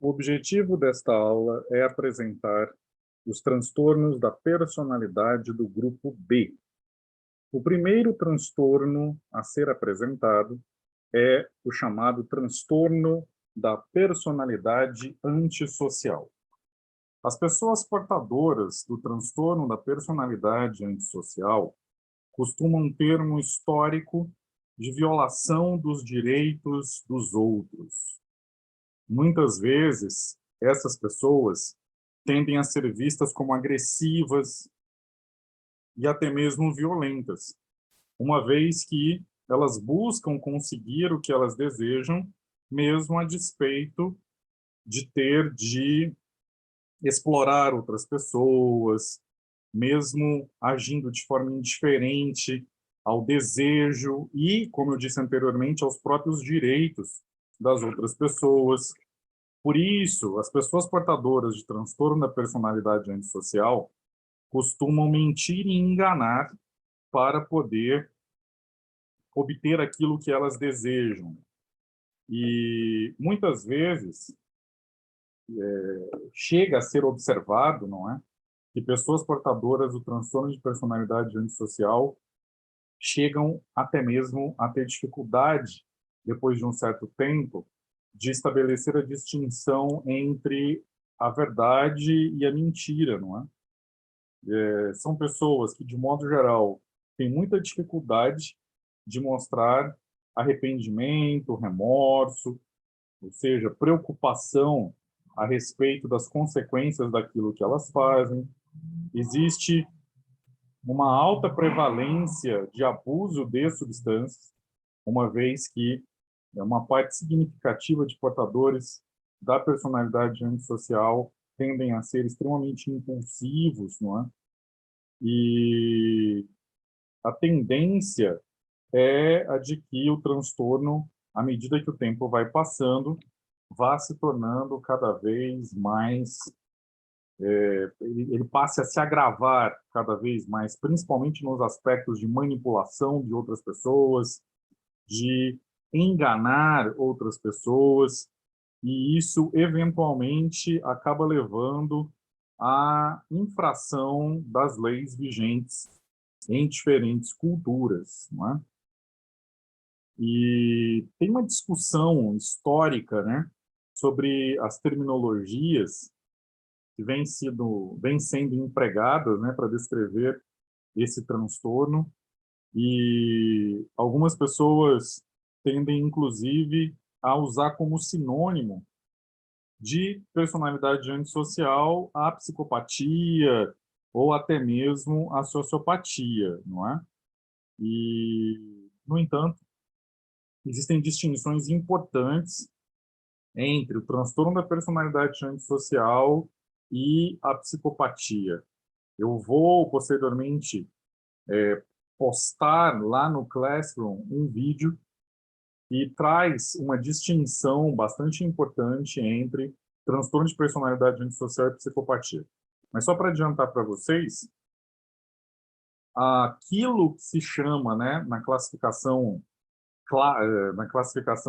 O objetivo desta aula é apresentar os transtornos da personalidade do grupo B. O primeiro transtorno a ser apresentado é o chamado transtorno da personalidade antissocial. As pessoas portadoras do transtorno da personalidade antissocial costumam ter um histórico de violação dos direitos dos outros. Muitas vezes, essas pessoas tendem a ser vistas como agressivas e até mesmo violentas, uma vez que elas buscam conseguir o que elas desejam, mesmo a despeito de ter de explorar outras pessoas, mesmo agindo de forma indiferente ao desejo e, como eu disse anteriormente, aos próprios direitos das outras pessoas. Por isso, as pessoas portadoras de transtorno da personalidade antissocial costumam mentir e enganar para poder obter aquilo que elas desejam. E muitas vezes chega a ser observado, não é, que pessoas portadoras do transtorno de personalidade antissocial chegam até mesmo a ter dificuldade, depois de um certo tempo, de estabelecer a distinção entre a verdade e a mentira, não é? São pessoas que, de modo geral, têm muita dificuldade de mostrar arrependimento, remorso, ou seja, preocupação a respeito das consequências daquilo que elas fazem. Existe uma alta prevalência de abuso de substâncias, uma vez que uma parte significativa de portadores da personalidade antissocial tendem a ser extremamente impulsivos, não é? E a tendência é a de que o transtorno, à medida que o tempo vai passando, vá se tornando cada vez mais, ele passe a se agravar cada vez mais, principalmente nos aspectos de manipulação de outras pessoas, de enganar outras pessoas, e isso eventualmente acaba levando à infração das leis vigentes em diferentes culturas, não é? E tem uma discussão histórica, né, sobre as terminologias que vêm sendo empregadas, né, para descrever esse transtorno, e algumas pessoas tendem, inclusive, a usar como sinônimo de personalidade antissocial a psicopatia ou até mesmo a sociopatia, não é? E, no entanto, existem distinções importantes entre o transtorno da personalidade antissocial e a psicopatia. Eu vou, posteriormente, postar lá no Classroom um vídeo que traz uma distinção bastante importante entre transtorno de personalidade antissocial e psicopatia. Mas só para adiantar para vocês, aquilo que se chama, né, na classificação,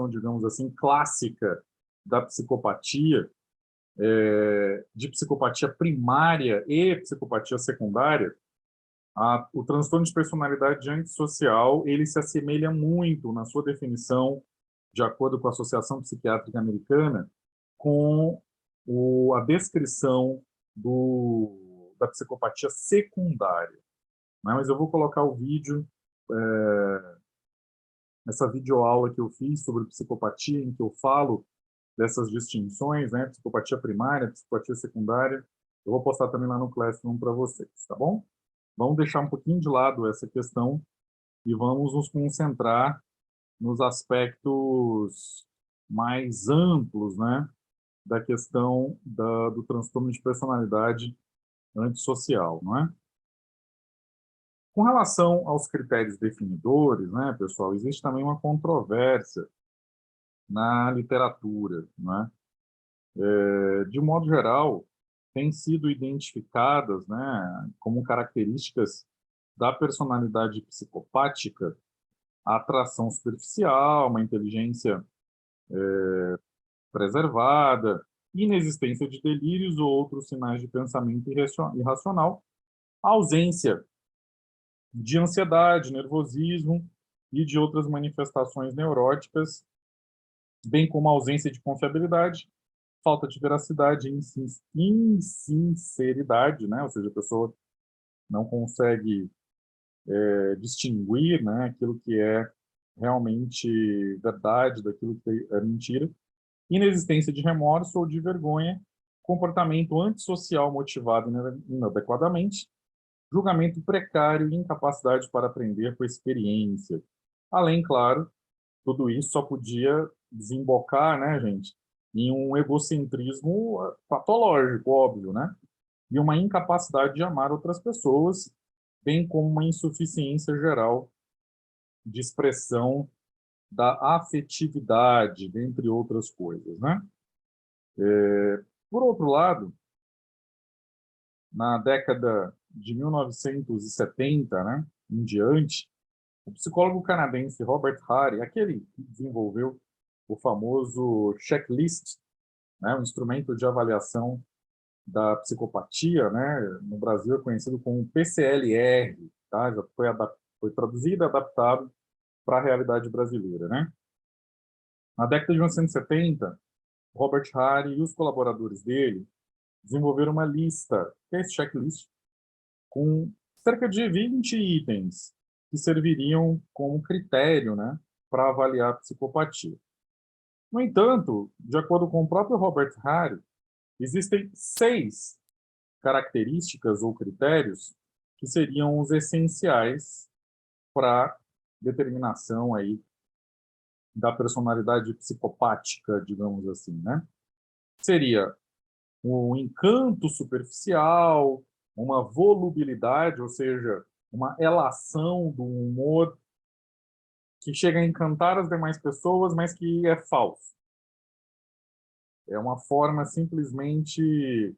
digamos assim, clássica da psicopatia, de psicopatia primária e psicopatia secundária, o transtorno de personalidade antissocial, ele se assemelha muito na sua definição, de acordo com a Associação Psiquiátrica Americana, com a descrição da psicopatia secundária, né? Mas eu vou colocar o vídeo, essa videoaula que eu fiz sobre psicopatia, em que eu falo dessas distinções, né? Psicopatia primária, psicopatia secundária. Eu vou postar também lá no Classroom para vocês, tá bom? Vamos deixar um pouquinho de lado essa questão e vamos nos concentrar nos aspectos mais amplos, né, da questão do transtorno de personalidade antissocial, não é? Com relação aos critérios definidores, né, pessoal, existe também uma controvérsia na literatura, né? De modo geral, têm sido identificadas, né, como características da personalidade psicopática a atração superficial, uma inteligência preservada, inexistência de delírios ou outros sinais de pensamento irracional, ausência de ansiedade, nervosismo e de outras manifestações neuróticas, bem como ausência de confiabilidade, falta de veracidade e insinceridade, né? Ou seja, a pessoa não consegue distinguir, né, aquilo que é realmente verdade daquilo que é mentira, inexistência de remorso ou de vergonha, comportamento antissocial motivado inadequadamente, julgamento precário e incapacidade para aprender com experiência. Além, claro, tudo isso só podia desembocar, né, gente, em um egocentrismo patológico, óbvio, né? E uma incapacidade de amar outras pessoas, bem como uma insuficiência geral de expressão da afetividade, dentre outras coisas, né? Por outro lado, na década de 1970, né, em diante, o psicólogo canadense Robert Harry, aquele que desenvolveu o famoso checklist, né, um instrumento de avaliação da psicopatia, né, no Brasil é conhecido como PCLR, tá? Já foi traduzido e adaptado para a realidade brasileira, né? Na década de 1970, Robert Harry e os colaboradores dele desenvolveram uma lista, que é esse checklist, com cerca de 20 itens que serviriam como critério, né, para avaliar a psicopatia. No entanto, de acordo com o próprio Robert Harry, existem 6 características ou critérios que seriam os essenciais para determinação aí da personalidade psicopática, digamos assim, né? Seria um encanto superficial, uma volubilidade, ou seja, uma elação do humor que chega a encantar as demais pessoas, mas que é falso. É uma forma simplesmente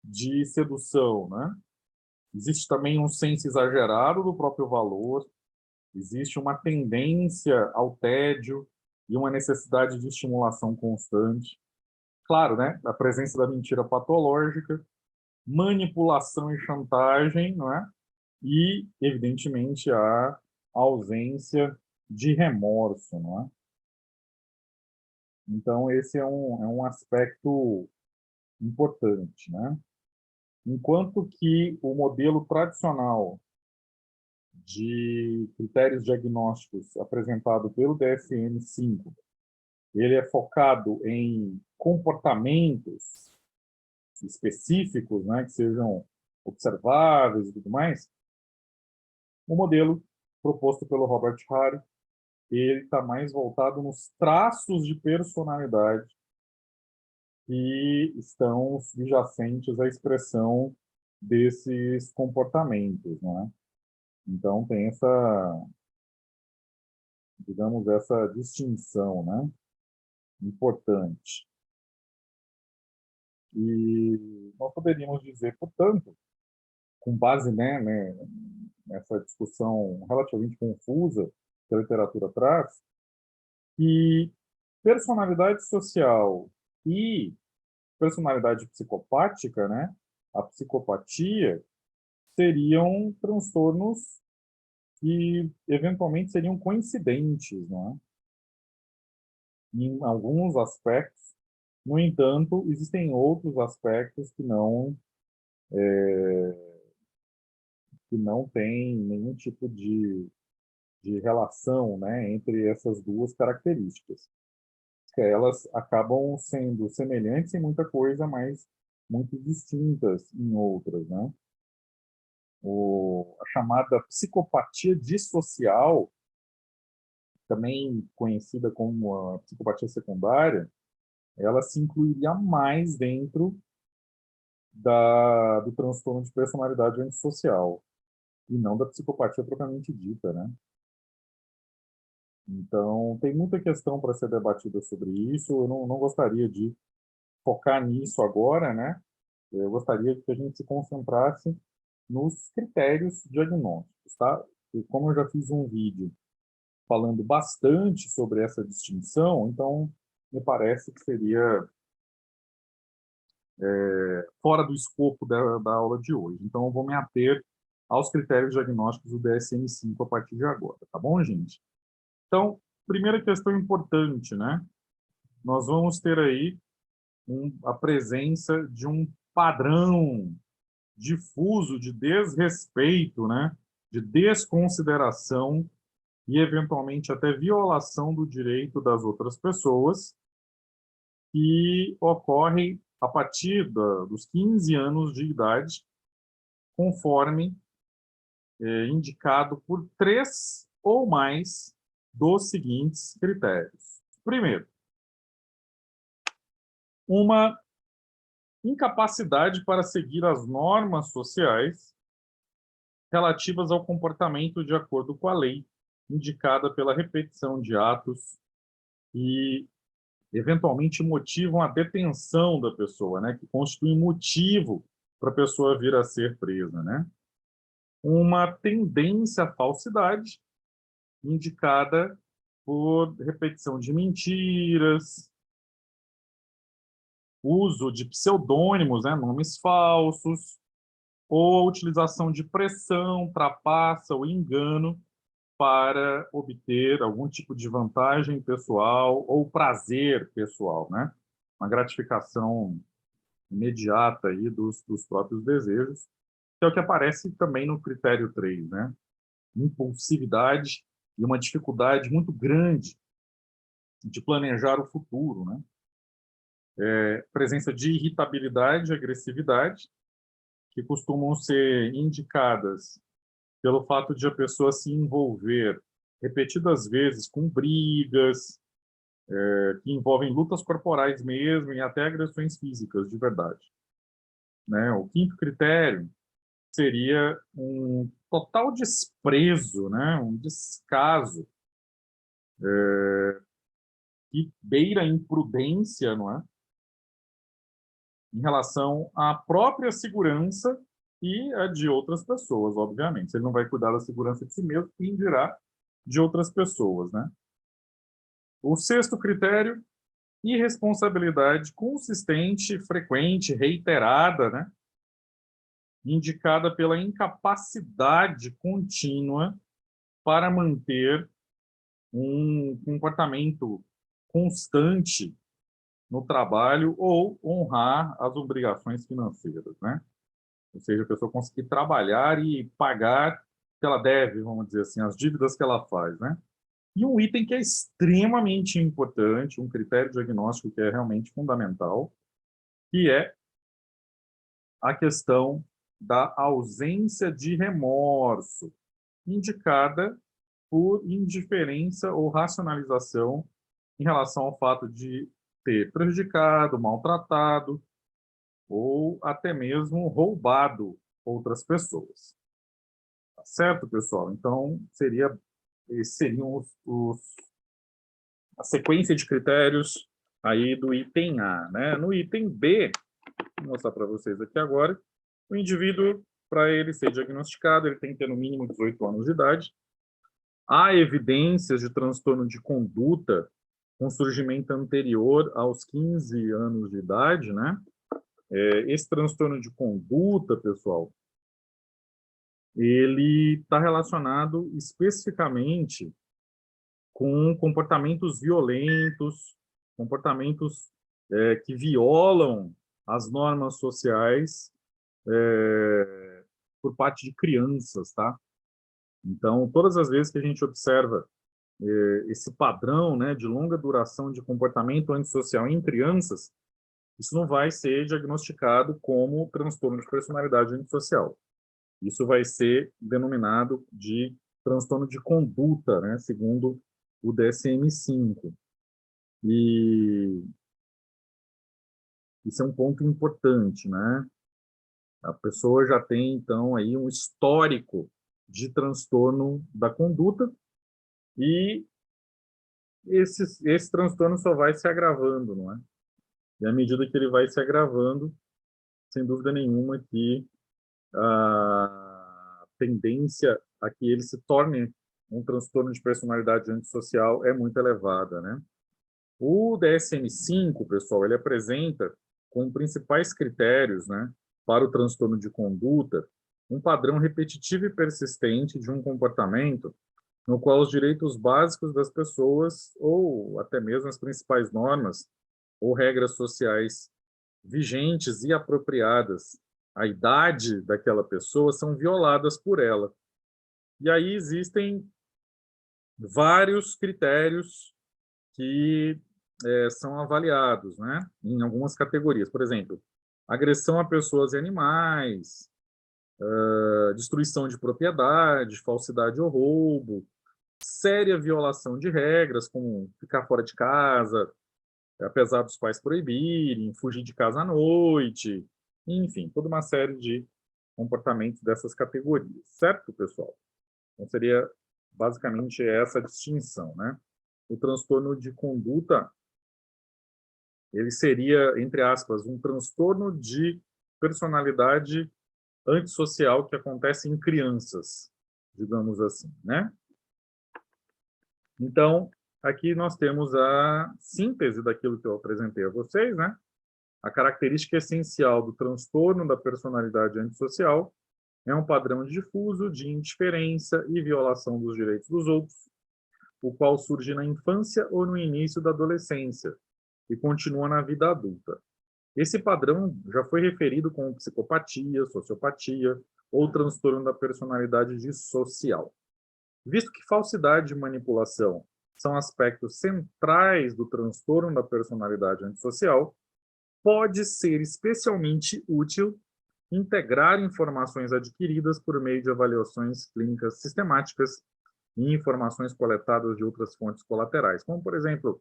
de sedução, né? Existe também um senso exagerado do próprio valor, existe uma tendência ao tédio e uma necessidade de estimulação constante. Claro, né? A presença da mentira patológica, manipulação e chantagem, não é? E, evidentemente, a ausência de remorso, não é? Então, esse é um aspecto importante, né? Enquanto que o modelo tradicional de critérios diagnósticos apresentado pelo DSM-5, ele é focado em comportamentos específicos, né, que sejam observáveis e tudo mais, o modelo proposto pelo Robert Harry, ele está mais voltado nos traços de personalidade que estão subjacentes à expressão desses comportamentos, né? Então tem essa, digamos, essa distinção, né? Importante. E nós poderíamos dizer, portanto, com base, né, nessa discussão relativamente confusa que a literatura traz, que personalidade social e personalidade psicopática, né, a psicopatia, seriam transtornos que eventualmente seriam coincidentes, né, em alguns aspectos. No entanto, existem outros aspectos que não têm nenhum tipo de relação, né, entre essas duas características. Que elas acabam sendo semelhantes em muita coisa, mas muito distintas em outras, né? A chamada psicopatia dissocial, também conhecida como a psicopatia secundária, ela se incluiria mais dentro do transtorno de personalidade antissocial, e não da psicopatia propriamente dita, né? Então, tem muita questão para ser debatida sobre isso. Eu não gostaria de focar nisso agora, né? Eu gostaria que a gente se concentrasse nos critérios diagnósticos, tá? E como eu já fiz um vídeo falando bastante sobre essa distinção, então me parece que seria fora do escopo da aula de hoje. Então, eu vou me ater aos critérios diagnósticos do DSM-5 a partir de agora, tá bom, gente? Então, primeira questão importante, né? Nós vamos ter aí a presença de um padrão difuso de desrespeito, né? De desconsideração e, eventualmente, até violação do direito das outras pessoas, que ocorre a partir dos 15 anos de idade, conforme indicado por 3 ou mais dos seguintes critérios. Primeiro, uma incapacidade para seguir as normas sociais relativas ao comportamento de acordo com a lei, indicada pela repetição de atos e, eventualmente, motivam a detenção da pessoa, né? Que constitui motivo para a pessoa vir a ser presa, né? Uma tendência à falsidade, indicada por repetição de mentiras, uso de pseudônimos, né, nomes falsos, ou a utilização de pressão, trapaça ou engano para obter algum tipo de vantagem pessoal ou prazer pessoal, né? Uma gratificação imediata aí dos próprios desejos, que é o que aparece também no critério 3, né? Impulsividade e uma dificuldade muito grande de planejar o futuro, né? Presença de irritabilidade e agressividade, que costumam ser indicadas pelo fato de a pessoa se envolver repetidas vezes com brigas, que envolvem lutas corporais mesmo e até agressões físicas de verdade, né? O quinto critério seria um total desprezo, né? Um descaso que beira a imprudência, não é? Em relação à própria segurança e a de outras pessoas, obviamente. Se ele não vai cuidar da segurança de si mesmo, quem dirá de outras pessoas, né? O sexto critério, irresponsabilidade consistente, frequente, reiterada, né? Indicada pela incapacidade contínua para manter um comportamento constante no trabalho ou honrar as obrigações financeiras, né? Ou seja, a pessoa conseguir trabalhar e pagar o que ela deve, vamos dizer assim, as dívidas que ela faz, né? E um item que é extremamente importante, um critério diagnóstico que é realmente fundamental, que é a questão da ausência de remorso, indicada por indiferença ou racionalização em relação ao fato de ter prejudicado, maltratado ou até mesmo roubado outras pessoas. Tá certo, pessoal? Então, esses seriam a sequência de critérios aí do item A, né? No item B, vou mostrar para vocês aqui agora, o indivíduo, para ele ser diagnosticado, ele tem que ter no mínimo 18 anos de idade. Há evidências de transtorno de conduta com surgimento anterior aos 15 anos de idade, né? Esse transtorno de conduta, pessoal, ele está relacionado especificamente com comportamentos violentos, comportamentos que violam as normas sociais por parte de crianças, tá? Então, todas as vezes que a gente observa esse padrão, né, de longa duração de comportamento antissocial em crianças, isso não vai ser diagnosticado como transtorno de personalidade antissocial. Isso vai ser denominado de transtorno de conduta, né, segundo o DSM-5. E isso é um ponto importante, né? A pessoa já tem, então, aí um histórico de transtorno da conduta e esse transtorno só vai se agravando, não é? E à medida que ele vai se agravando, sem dúvida nenhuma que a tendência a que ele se torne um transtorno de personalidade antissocial é muito elevada, né? O DSM-5, pessoal, ele apresenta como principais critérios, né, para o transtorno de conduta, um padrão repetitivo e persistente de um comportamento no qual os direitos básicos das pessoas, ou até mesmo as principais normas ou regras sociais vigentes e apropriadas à idade daquela pessoa, são violadas por ela. E aí existem vários critérios que são avaliados, né, em algumas categorias. Por exemplo, agressão a pessoas e animais, destruição de propriedade, falsidade ou roubo, séria violação de regras, como ficar fora de casa, apesar dos pais proibirem, fugir de casa à noite, enfim, toda uma série de comportamentos dessas categorias, certo, pessoal? Então, seria basicamente essa distinção, né? O transtorno de conduta, ele seria, entre aspas, um transtorno de personalidade antissocial que acontece em crianças, digamos assim, né? Então, aqui nós temos a síntese daquilo que eu apresentei a vocês, né? A característica essencial do transtorno da personalidade antissocial é um padrão difuso de indiferença e violação dos direitos dos outros, o qual surge na infância ou no início da adolescência e continua na vida adulta. Esse padrão já foi referido como psicopatia, sociopatia ou transtorno da personalidade dissocial. Visto que falsidade e manipulação são aspectos centrais do transtorno da personalidade antissocial, pode ser especialmente útil integrar informações adquiridas por meio de avaliações clínicas sistemáticas e informações coletadas de outras fontes colaterais, como, por exemplo,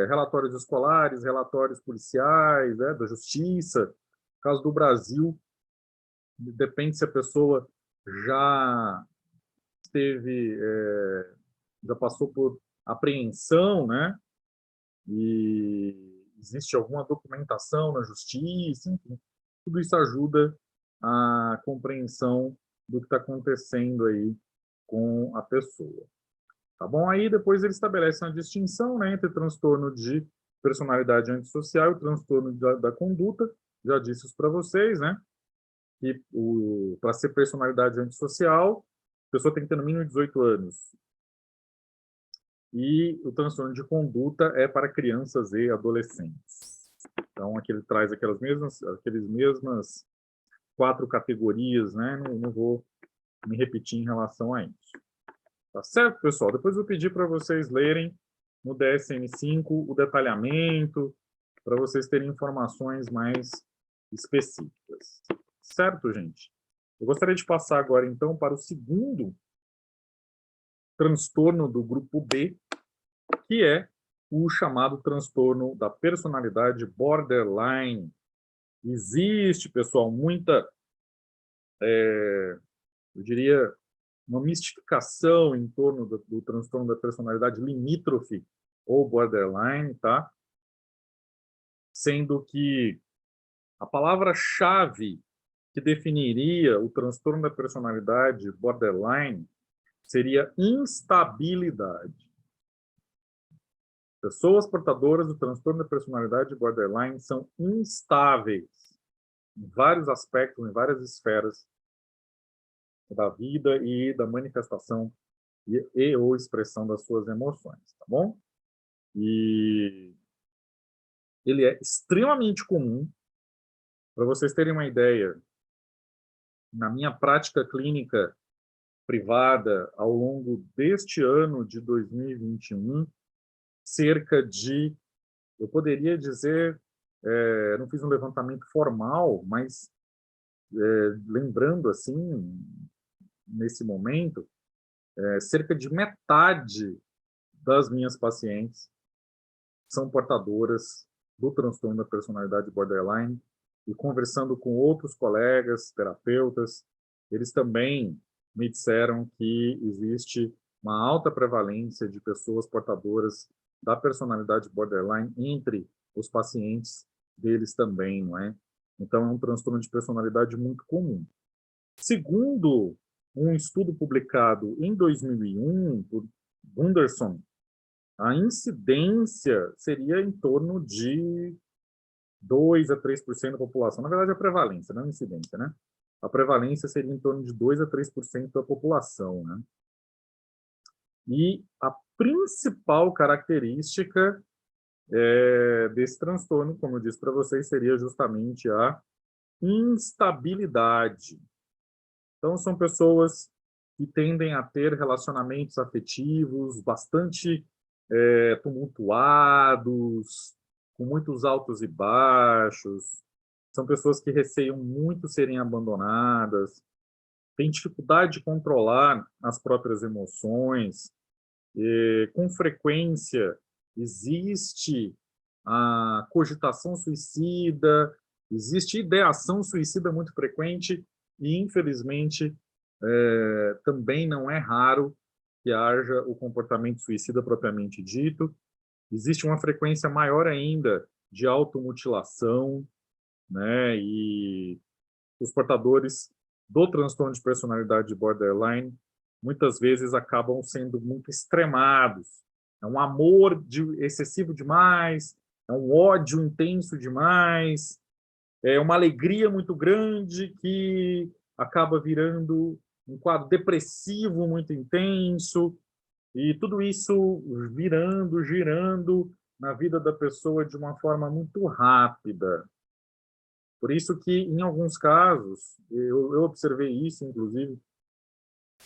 relatórios escolares, relatórios policiais, da justiça. No caso do Brasil, depende se a pessoa já já passou por apreensão, né? E existe alguma documentação na justiça, enfim, tudo isso ajuda a compreensão do que está acontecendo aí com a pessoa. Tá bom? Aí depois ele estabelece uma distinção, né, entre transtorno de personalidade antissocial e transtorno da conduta. Já disse isso para vocês, né? Que para ser personalidade antissocial, a pessoa tem que ter no mínimo 18 anos. E o transtorno de conduta é para crianças e adolescentes. Então, aqui ele traz aquelas mesmas 4 categorias, né? Não vou me repetir em relação a isso. Tá certo, pessoal? Depois eu pedi para vocês lerem no DSM-5 o detalhamento, para vocês terem informações mais específicas. Certo, gente? Eu gostaria de passar agora, então, para o segundo transtorno do grupo B, que é o chamado transtorno da personalidade borderline. Existe, pessoal, muita, eu diria, uma mistificação em torno do transtorno da personalidade limítrofe ou borderline, tá? Sendo que a palavra-chave que definiria o transtorno da personalidade borderline seria instabilidade. Pessoas portadoras do transtorno da personalidade borderline são instáveis em vários aspectos, em várias esferas da vida e da manifestação e ou expressão das suas emoções, tá bom? E ele é extremamente comum. Para vocês terem uma ideia, na minha prática clínica privada, ao longo deste ano de 2021, cerca de, eu poderia dizer, não fiz um levantamento formal, mas lembrando assim, nesse momento, cerca de metade das minhas pacientes são portadoras do transtorno da personalidade borderline, e conversando com outros colegas, terapeutas, eles também me disseram que existe uma alta prevalência de pessoas portadoras da personalidade borderline entre os pacientes deles também, não é? Então, é um transtorno de personalidade muito comum. Segundo um estudo publicado em 2001 por Gunderson, a incidência seria em torno de 2 a 3% da população. Na verdade, a prevalência, não a incidência, né? A prevalência seria em torno de 2 a 3% da população, né? E a principal característica desse transtorno, como eu disse para vocês, seria justamente a instabilidade. Então, são pessoas que tendem a ter relacionamentos afetivos bastante tumultuados, com muitos altos e baixos. São pessoas que receiam muito serem abandonadas, têm dificuldade de controlar as próprias emoções. Com frequência, existe a cogitação suicida, existe ideação suicida muito frequente e, infelizmente, também não é raro que haja o comportamento suicida propriamente dito. Existe uma frequência maior ainda de automutilação, né? E os portadores do transtorno de personalidade borderline muitas vezes acabam sendo muito extremados. É um amor excessivo demais, é um ódio intenso demais, é uma alegria muito grande que acaba virando um quadro depressivo muito intenso, e tudo isso girando na vida da pessoa de uma forma muito rápida. Por isso que, em alguns casos, eu observei isso, inclusive,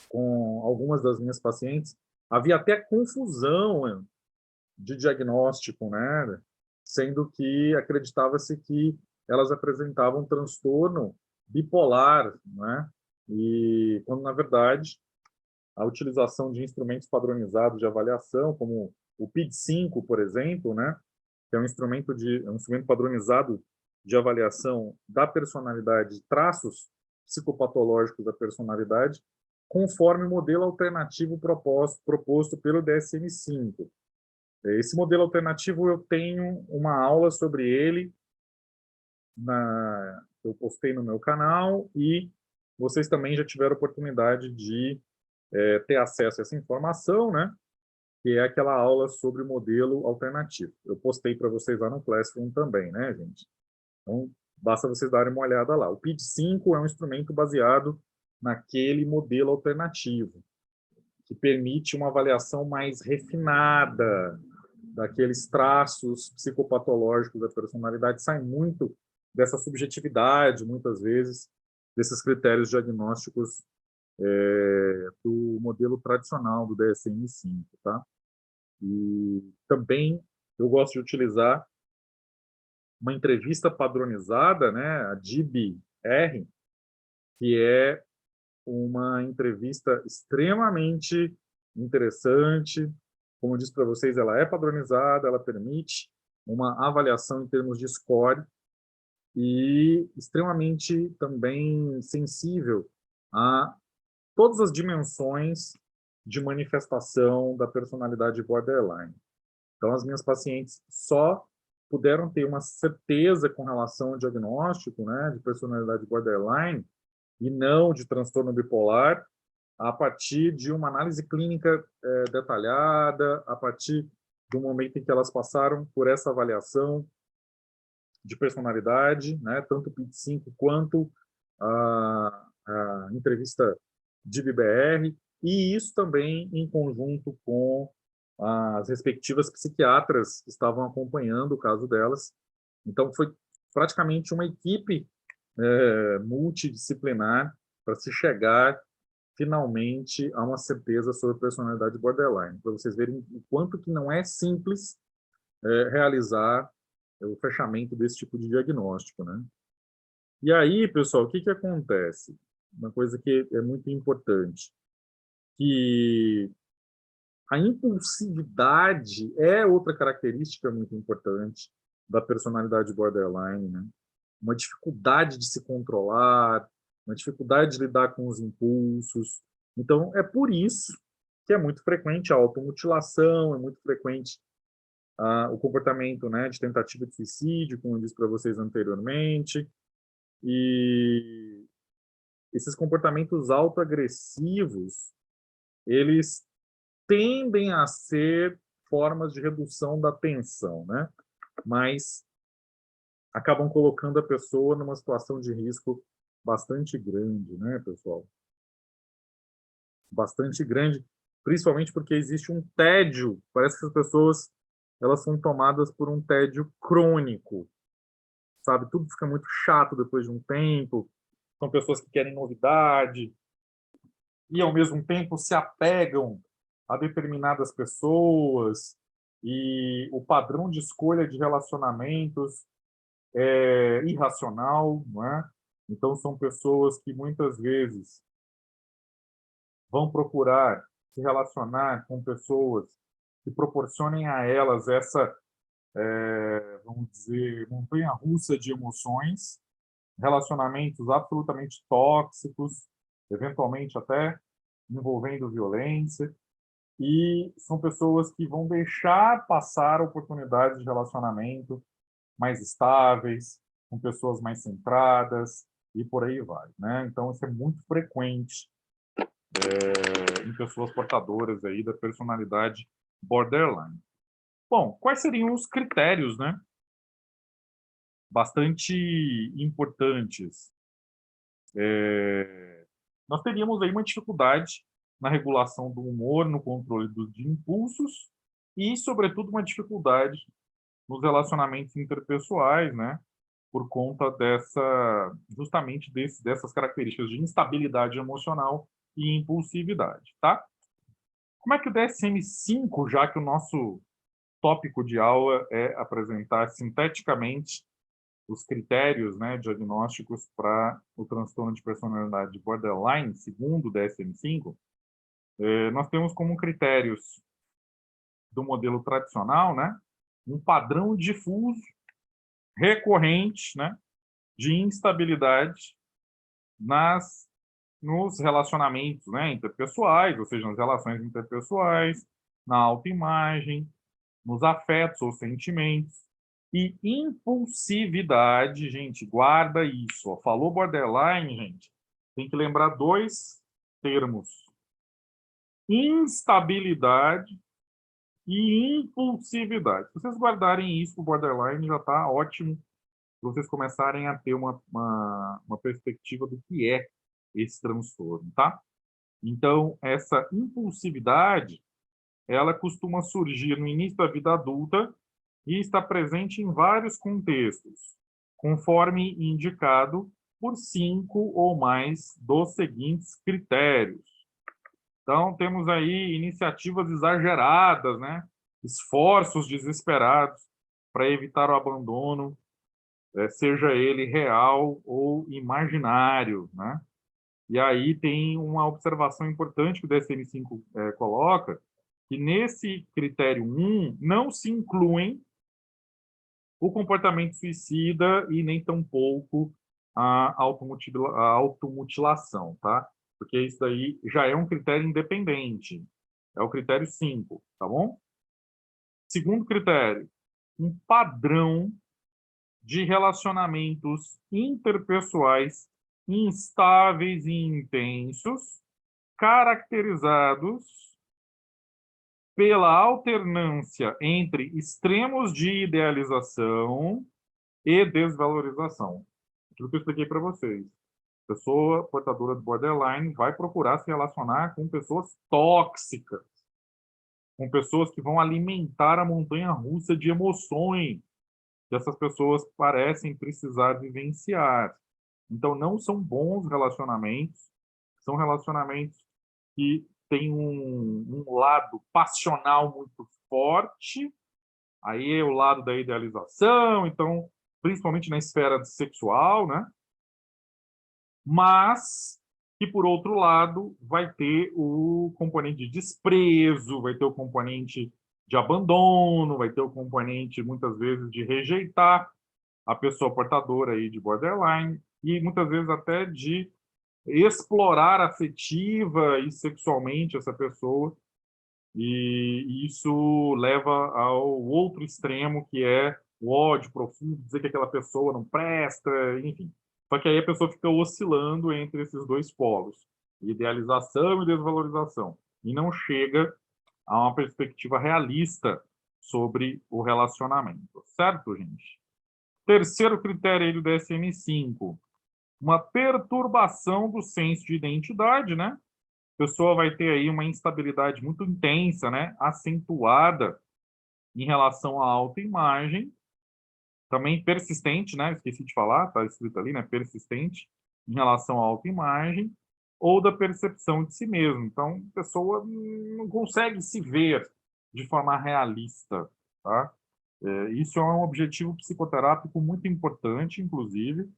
com algumas das minhas pacientes, havia até confusão de diagnóstico, né? Sendo que acreditava-se que elas apresentavam transtorno bipolar, né? E quando, na verdade, a utilização de instrumentos padronizados de avaliação, como o PID-5, por exemplo, né? Que é um instrumento padronizado de avaliação da personalidade, traços psicopatológicos da personalidade, conforme o modelo alternativo proposto pelo DSM-5. Esse modelo alternativo, eu tenho uma aula sobre ele, eu postei no meu canal, e vocês também já tiveram oportunidade de ter acesso a essa informação, né? Que é aquela aula sobre modelo alternativo. Eu postei para vocês lá no Classroom também, né, gente? Então, basta vocês darem uma olhada lá. O PID-5 é um instrumento baseado naquele modelo alternativo, que permite uma avaliação mais refinada daqueles traços psicopatológicos da personalidade. Sai muito dessa subjetividade, muitas vezes, desses critérios diagnósticos do modelo tradicional do DSM-5, tá? E também eu gosto de utilizar uma entrevista padronizada, né, a DIB-R, que é uma entrevista extremamente interessante. Como eu disse para vocês, ela é padronizada, ela permite uma avaliação em termos de score e extremamente também sensível a todas as dimensões de manifestação da personalidade borderline. Então, as minhas pacientes só puderam ter uma certeza com relação ao diagnóstico, né, de personalidade borderline e não de transtorno bipolar a partir de uma análise clínica detalhada, a partir do momento em que elas passaram por essa avaliação de personalidade, né, tanto o PID-5 quanto a entrevista de BBR, e isso também em conjunto com as respectivas psiquiatras que estavam acompanhando o caso delas. Então, foi praticamente uma equipe multidisciplinar para se chegar finalmente a uma certeza sobre personalidade borderline, para vocês verem o quanto que não é simples realizar o fechamento desse tipo de diagnóstico, né? E aí, pessoal, o que que acontece? Uma coisa que é muito importante, que a impulsividade é outra característica muito importante da personalidade borderline, né? Uma dificuldade de se controlar, uma dificuldade de lidar com os impulsos. Então, é por isso que é muito frequente a automutilação, é muito frequente o comportamento, né, de tentativa de suicídio, como eu disse para vocês anteriormente, e esses comportamentos autoagressivos, eles tendem a ser formas de redução da tensão, né? Mas acabam colocando a pessoa numa situação de risco bastante grande, né, pessoal? Bastante grande, principalmente porque existe um tédio. Parece que as pessoas elas são tomadas por um tédio crônico, sabe? Tudo fica muito chato depois de um tempo. São pessoas que querem novidade e, ao mesmo tempo, se apegam a determinadas pessoas e o padrão de escolha de relacionamentos é irracional, não é? Então, são pessoas que muitas vezes vão procurar se relacionar com pessoas que proporcionem a elas essa, vamos dizer, montanha-russa de emoções, relacionamentos absolutamente tóxicos, eventualmente até envolvendo violência, e são pessoas que vão deixar passar oportunidades de relacionamento mais estáveis, com pessoas mais centradas, e por aí vai, né? Então, isso é muito frequente em pessoas portadoras aí da personalidade borderline. Bom, quais seriam os critérios, né? Bastante importantes. Nós teríamos aí uma dificuldade na regulação do humor, no controle de impulsos e, sobretudo, uma dificuldade nos relacionamentos interpessoais, né? Por conta justamente dessas características de instabilidade emocional e impulsividade, tá? Como é que o DSM-5, já que o nosso tópico de aula é apresentar sinteticamente os critérios, né, diagnósticos para o transtorno de personalidade borderline, segundo o DSM-5, nós temos como critérios do modelo tradicional, né, um padrão difuso, recorrente, né, de instabilidade nos relacionamentos, né, interpessoais, ou seja, nas relações interpessoais, na autoimagem, nos afetos ou sentimentos, e impulsividade, gente, guarda isso. Ó. Falou borderline, gente, tem que lembrar dois termos: instabilidade e impulsividade. Se vocês guardarem isso, o borderline já está ótimo para vocês começarem a ter uma perspectiva do que é esse transtorno, tá? Então, essa impulsividade, ela costuma surgir no início da vida adulta e está presente em vários contextos, conforme indicado por 5 ou mais dos seguintes critérios. Então, temos aí iniciativas exageradas, né? Esforços desesperados para evitar o abandono, seja ele real ou imaginário, né? E aí tem uma observação importante que o DSM-5 coloca, que nesse critério 1 não se incluem o comportamento suicida e nem tampouco a automutilação, tá? Porque isso daí já é um critério independente. É o critério 5, tá bom? Segundo critério, um padrão de relacionamentos interpessoais instáveis e intensos, caracterizados pela alternância entre extremos de idealização e desvalorização. Aquilo que eu expliquei para vocês. A pessoa portadora do borderline vai procurar se relacionar com pessoas tóxicas, com pessoas que vão alimentar a montanha-russa de emoções que essas pessoas parecem precisar vivenciar. Então, não são bons relacionamentos, são relacionamentos que têm um lado passional muito forte, aí é o lado da idealização, então, principalmente na esfera sexual, né? Mas que, por outro lado, vai ter o componente de desprezo, vai ter o componente de abandono, vai ter o componente, muitas vezes, de rejeitar a pessoa portadora aí de borderline e, muitas vezes, até de explorar afetiva e sexualmente essa pessoa, e isso leva ao outro extremo, que é o ódio profundo, dizer que aquela pessoa não presta, enfim. Só que aí a pessoa fica oscilando entre esses dois polos, idealização e desvalorização, e não chega a uma perspectiva realista sobre o relacionamento. Certo, gente? Terceiro critério aí do DSM-5, uma perturbação do senso de identidade, né? A pessoa vai ter aí uma instabilidade muito intensa, né? Acentuada em relação à autoimagem, também persistente, né? Esqueci de falar, está escrito ali, né? Persistente em relação à autoimagem ou da percepção de si mesmo. Então, a pessoa não consegue se ver de forma realista, tá? Isso é um objetivo psicoterápico muito importante, inclusive,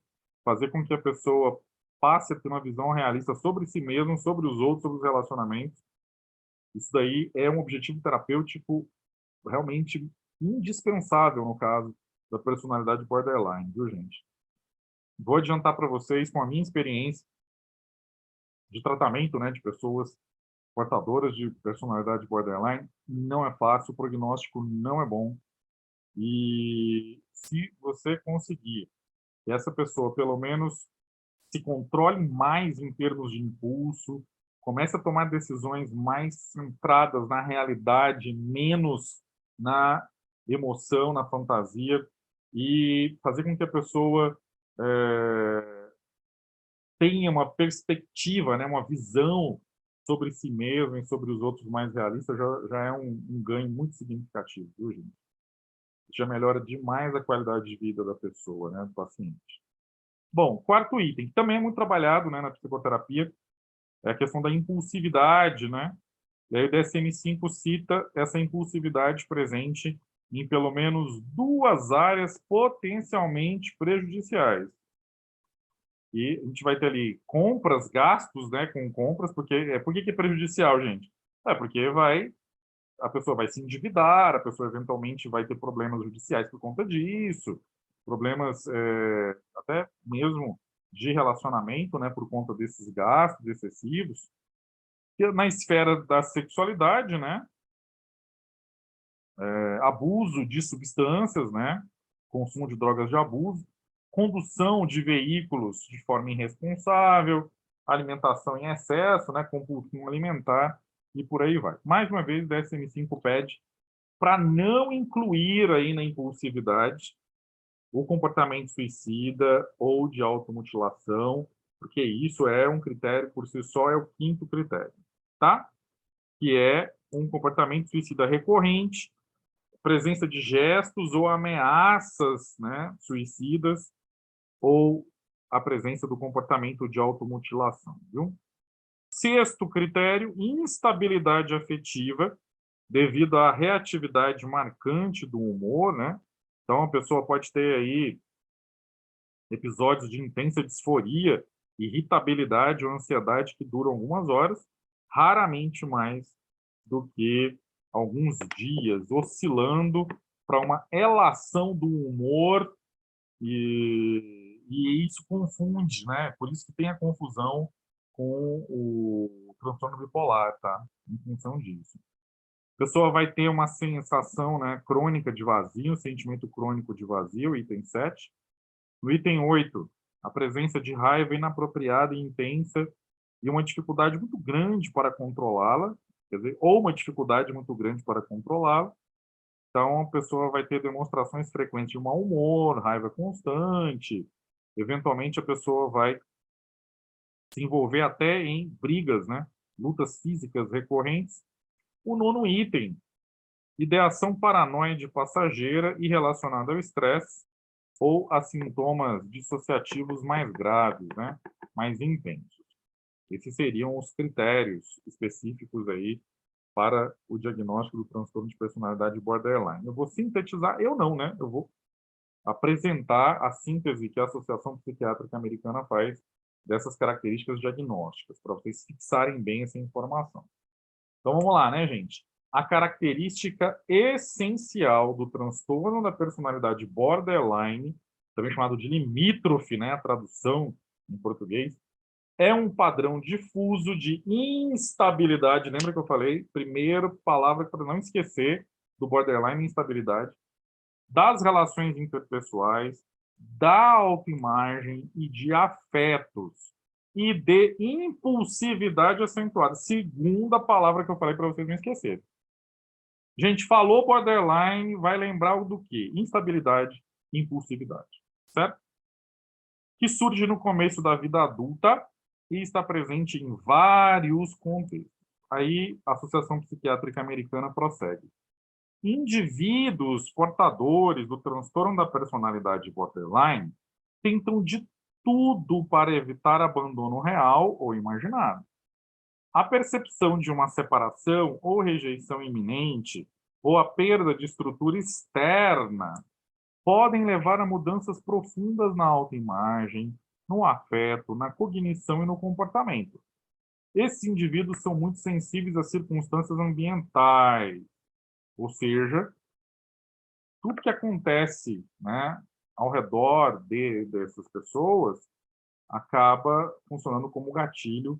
fazer com que a pessoa passe a ter uma visão realista sobre si mesmo, sobre os outros, sobre os relacionamentos. Isso daí é um objetivo terapêutico realmente indispensável no caso da personalidade borderline, viu, gente? Vou adiantar para vocês, com a minha experiência de tratamento, né, de pessoas portadoras de personalidade borderline, não é fácil, o prognóstico não é bom. E se você conseguir que essa pessoa, pelo menos, se controle mais em termos de impulso, comece a tomar decisões mais centradas na realidade, menos na emoção, na fantasia, e fazer com que a pessoa tenha uma perspectiva, né, uma visão sobre si mesmo e sobre os outros mais realistas, já é um ganho muito significativo, viu, gente? Já melhora demais a qualidade de vida da pessoa, né, do paciente. Bom, quarto item, que também é muito trabalhado, né, na psicoterapia, é a questão da impulsividade, né? E aí o DSM-5 cita essa impulsividade presente em pelo menos duas áreas potencialmente prejudiciais. E a gente vai ter ali compras, gastos, né, com compras, porque por que é prejudicial, gente? Porque a pessoa vai se endividar, a pessoa eventualmente vai ter problemas judiciais por conta disso, problemas até mesmo de relacionamento, né, por conta desses gastos excessivos. E na esfera da sexualidade, né, abuso de substâncias, né, consumo de drogas de abuso, condução de veículos de forma irresponsável, alimentação em excesso, né, compulsão alimentar e por aí vai. Mais uma vez, o DSM-5 pede para não incluir aí na impulsividade o comportamento suicida ou de automutilação, porque isso é um critério por si só, é o quinto critério, tá? Que é um comportamento suicida recorrente, presença de gestos ou ameaças, né, suicidas, ou a presença do comportamento de automutilação, viu? Sexto critério, instabilidade afetiva, devido à reatividade marcante do humor, né? Então, a pessoa pode ter aí episódios de intensa disforia, irritabilidade ou ansiedade que duram algumas horas, raramente mais do que alguns dias, oscilando para uma relação do humor e isso confunde, né? Por isso que tem a confusão com o transtorno bipolar, tá? Em função disso. A pessoa vai ter uma sensação, né, crônica de vazio, sentimento crônico de vazio, item 7. No item 8, a presença de raiva inapropriada e intensa e uma dificuldade muito grande para controlá-la, quer dizer, ou uma dificuldade muito grande para controlá-la. Então, a pessoa vai ter demonstrações frequentes de mau humor, raiva constante, eventualmente a pessoa vai se envolver até em brigas, né? Lutas físicas recorrentes. O nono item, ideação paranoide passageira e relacionada ao estresse ou a sintomas dissociativos mais graves, né? Mais intensos. Esses seriam os critérios específicos aí para o diagnóstico do transtorno de personalidade borderline. Eu vou sintetizar, eu não, né? Eu vou apresentar a síntese que a Associação Psiquiátrica Americana faz dessas características diagnósticas, para vocês fixarem bem essa informação. Então vamos lá, né, gente? A característica essencial do transtorno da personalidade borderline, também chamado de limítrofe, né, a tradução em português, é um padrão difuso de instabilidade. Lembra que eu falei? Primeira palavra para não esquecer do borderline, instabilidade, das relações interpessoais, da autoimagem e de afetos e de impulsividade acentuada. Segunda palavra que eu falei para vocês não esquecerem. Gente, falou borderline, vai lembrar do quê? Instabilidade e impulsividade. certo? Que surge no começo da vida adulta e está presente em vários contextos. Aí, a Associação Psiquiátrica Americana prossegue. Indivíduos portadores do transtorno da personalidade borderline tentam de tudo para evitar abandono real ou imaginado. A percepção de uma separação ou rejeição iminente ou a perda de estrutura externa podem levar a mudanças profundas na autoimagem, no afeto, na cognição e no comportamento. Esses indivíduos são muito sensíveis às circunstâncias ambientais, ou seja, tudo que acontece, né, ao redor dessas pessoas acaba funcionando como gatilho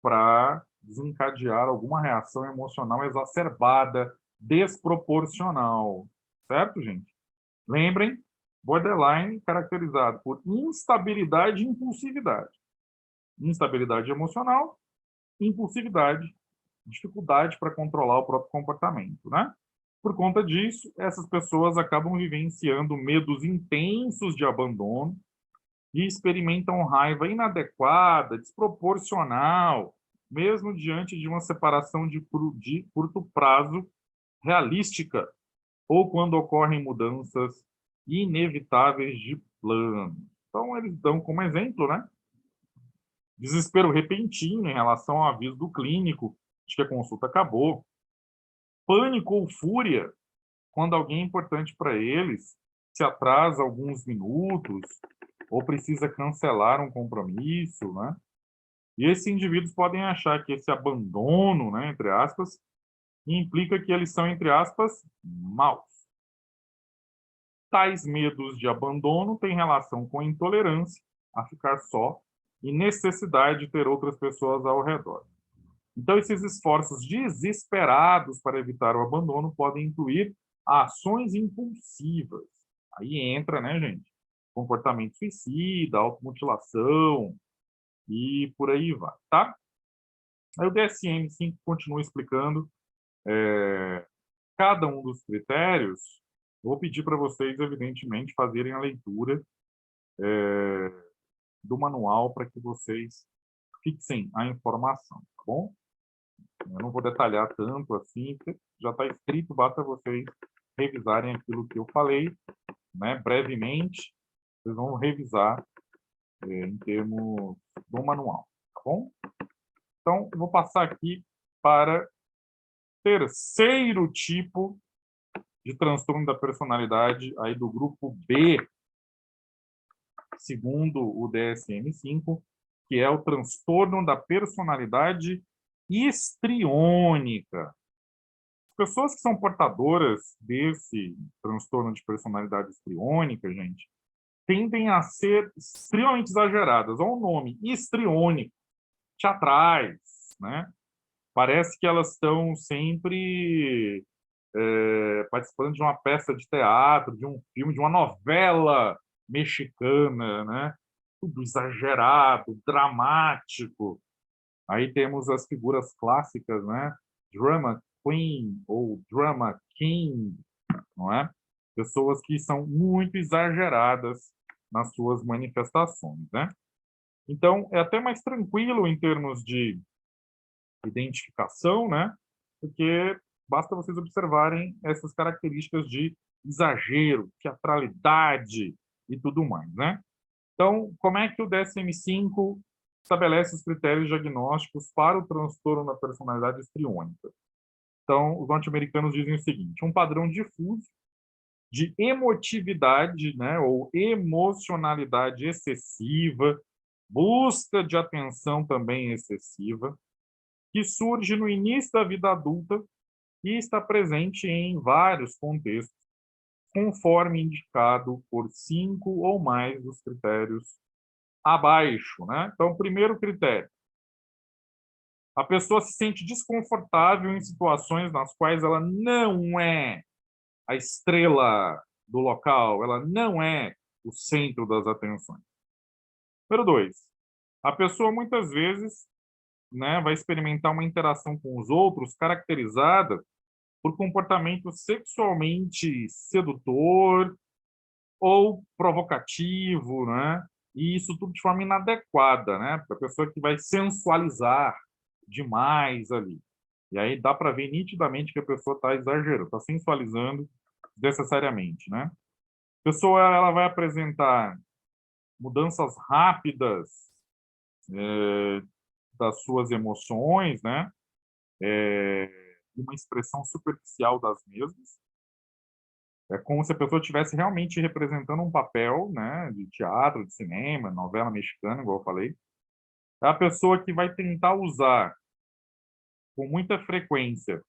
para desencadear alguma reação emocional exacerbada, desproporcional. Certo, gente? Lembrem, borderline caracterizado por instabilidade e impulsividade. Instabilidade emocional, impulsividade, dificuldade para controlar o próprio comportamento, né? Por conta disso, essas pessoas acabam vivenciando medos intensos de abandono e experimentam raiva inadequada, desproporcional, mesmo diante de uma separação de curto prazo realística, ou quando ocorrem mudanças inevitáveis de plano. Então, eles dão como exemplo, né? Desespero repentino em relação ao aviso do clínico de que a consulta acabou. Pânico ou fúria quando alguém importante para eles se atrasa alguns minutos ou precisa cancelar um compromisso, né? E esses indivíduos podem achar que esse abandono, né, entre aspas, implica que eles são, entre aspas, maus. Tais medos de abandono têm relação com intolerância a ficar só e necessidade de ter outras pessoas ao redor. Então, esses esforços desesperados para evitar o abandono podem incluir ações impulsivas. Aí entra, né, gente? Comportamento suicida, automutilação e por aí vai, tá? Aí o DSM-5 continua explicando cada um dos critérios. Vou pedir para vocês, evidentemente, fazerem a leitura do manual para que vocês fixem a informação, tá bom? Eu não vou detalhar tanto assim, porque já está escrito, basta vocês revisarem aquilo que eu falei, né, brevemente, vocês vão revisar em termos do manual, tá bom? Então, eu vou passar aqui para terceiro tipo de transtorno da personalidade aí do grupo B, segundo o DSM-5, que é o transtorno da personalidade histriônica. As pessoas que são portadoras desse transtorno de personalidade histriônica, gente, tendem a ser extremamente exageradas. Olha o nome, histriônico, teatrais, né? Parece que elas estão sempre participando de uma peça de teatro, de um filme, de uma novela mexicana, né? Tudo exagerado, dramático. Aí temos as figuras clássicas, né? Drama Queen ou Drama King, não é? Pessoas que são muito exageradas nas suas manifestações, né? Então, é até mais tranquilo em termos de identificação, né? Porque basta vocês observarem essas características de exagero, teatralidade e tudo mais, né? Então, como é que o DSM-5 estabelece os critérios diagnósticos para o transtorno da personalidade histriônica? Então, os norte-americanos dizem o seguinte: um padrão difuso de emotividade, né, ou emocionalidade excessiva, busca de atenção também excessiva, que surge no início da vida adulta e está presente em vários contextos, conforme indicado por 5 ou mais dos critérios abaixo, né? Então, primeiro critério: a pessoa se sente desconfortável em situações nas quais ela não é a estrela do local, ela não é o centro das atenções. Número 2, a pessoa muitas vezes, né, vai experimentar uma interação com os outros caracterizada por comportamento sexualmente sedutor ou provocativo, né? E isso tudo de forma inadequada, né? Para a pessoa que vai sensualizar demais ali. E aí dá para ver nitidamente que a pessoa está exagerando, está sensualizando desnecessariamente, né? A pessoa ela vai apresentar mudanças rápidas das suas emoções, né? Uma expressão superficial das mesmas. É como se a pessoa estivesse realmente representando um papel, né, de teatro, de cinema, novela mexicana, igual eu falei. É a pessoa que vai tentar usar com muita frequência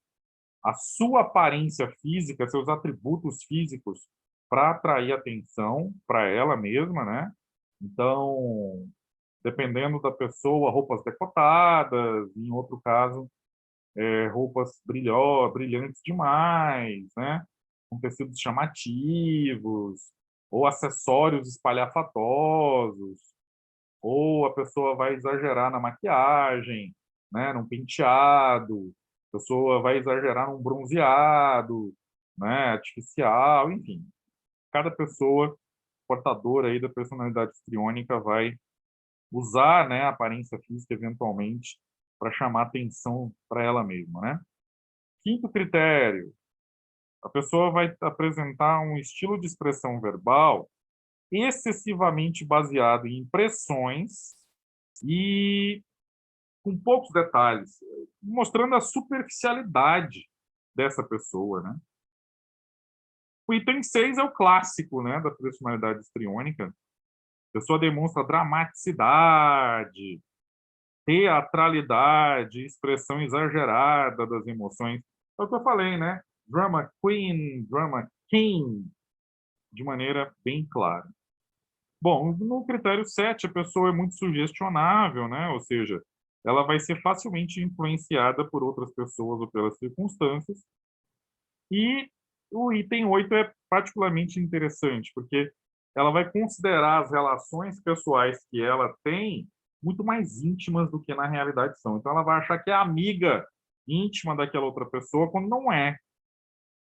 a sua aparência física, seus atributos físicos, para atrair atenção para ela mesma, né? Então, dependendo da pessoa, roupas decotadas, em outro caso, roupas brilhantes demais, né? Com tecidos chamativos, ou acessórios espalhafatosos, ou a pessoa vai exagerar na maquiagem, né? Num penteado, a pessoa vai exagerar num bronzeado, né? Artificial, enfim. Cada pessoa portadora aí da personalidade histriônica vai usar, né, a aparência física eventualmente para chamar atenção para ela mesma, né? Quinto critério, a pessoa vai apresentar um estilo de expressão verbal excessivamente baseado em impressões e com poucos detalhes, mostrando a superficialidade dessa pessoa, né? O item 6 é o clássico, né, da personalidade histriônica. A pessoa demonstra dramaticidade, teatralidade, expressão exagerada das emoções. É o que eu falei, né? Drama queen, drama king, de maneira bem clara. Bom, no critério 7, a pessoa é muito sugestionável, né? Ou seja, ela vai ser facilmente influenciada por outras pessoas ou pelas circunstâncias. E o item 8 é particularmente interessante, porque ela vai considerar as relações pessoais que ela tem muito mais íntimas do que na realidade são. Então, ela vai achar que é amiga íntima daquela outra pessoa, quando não é.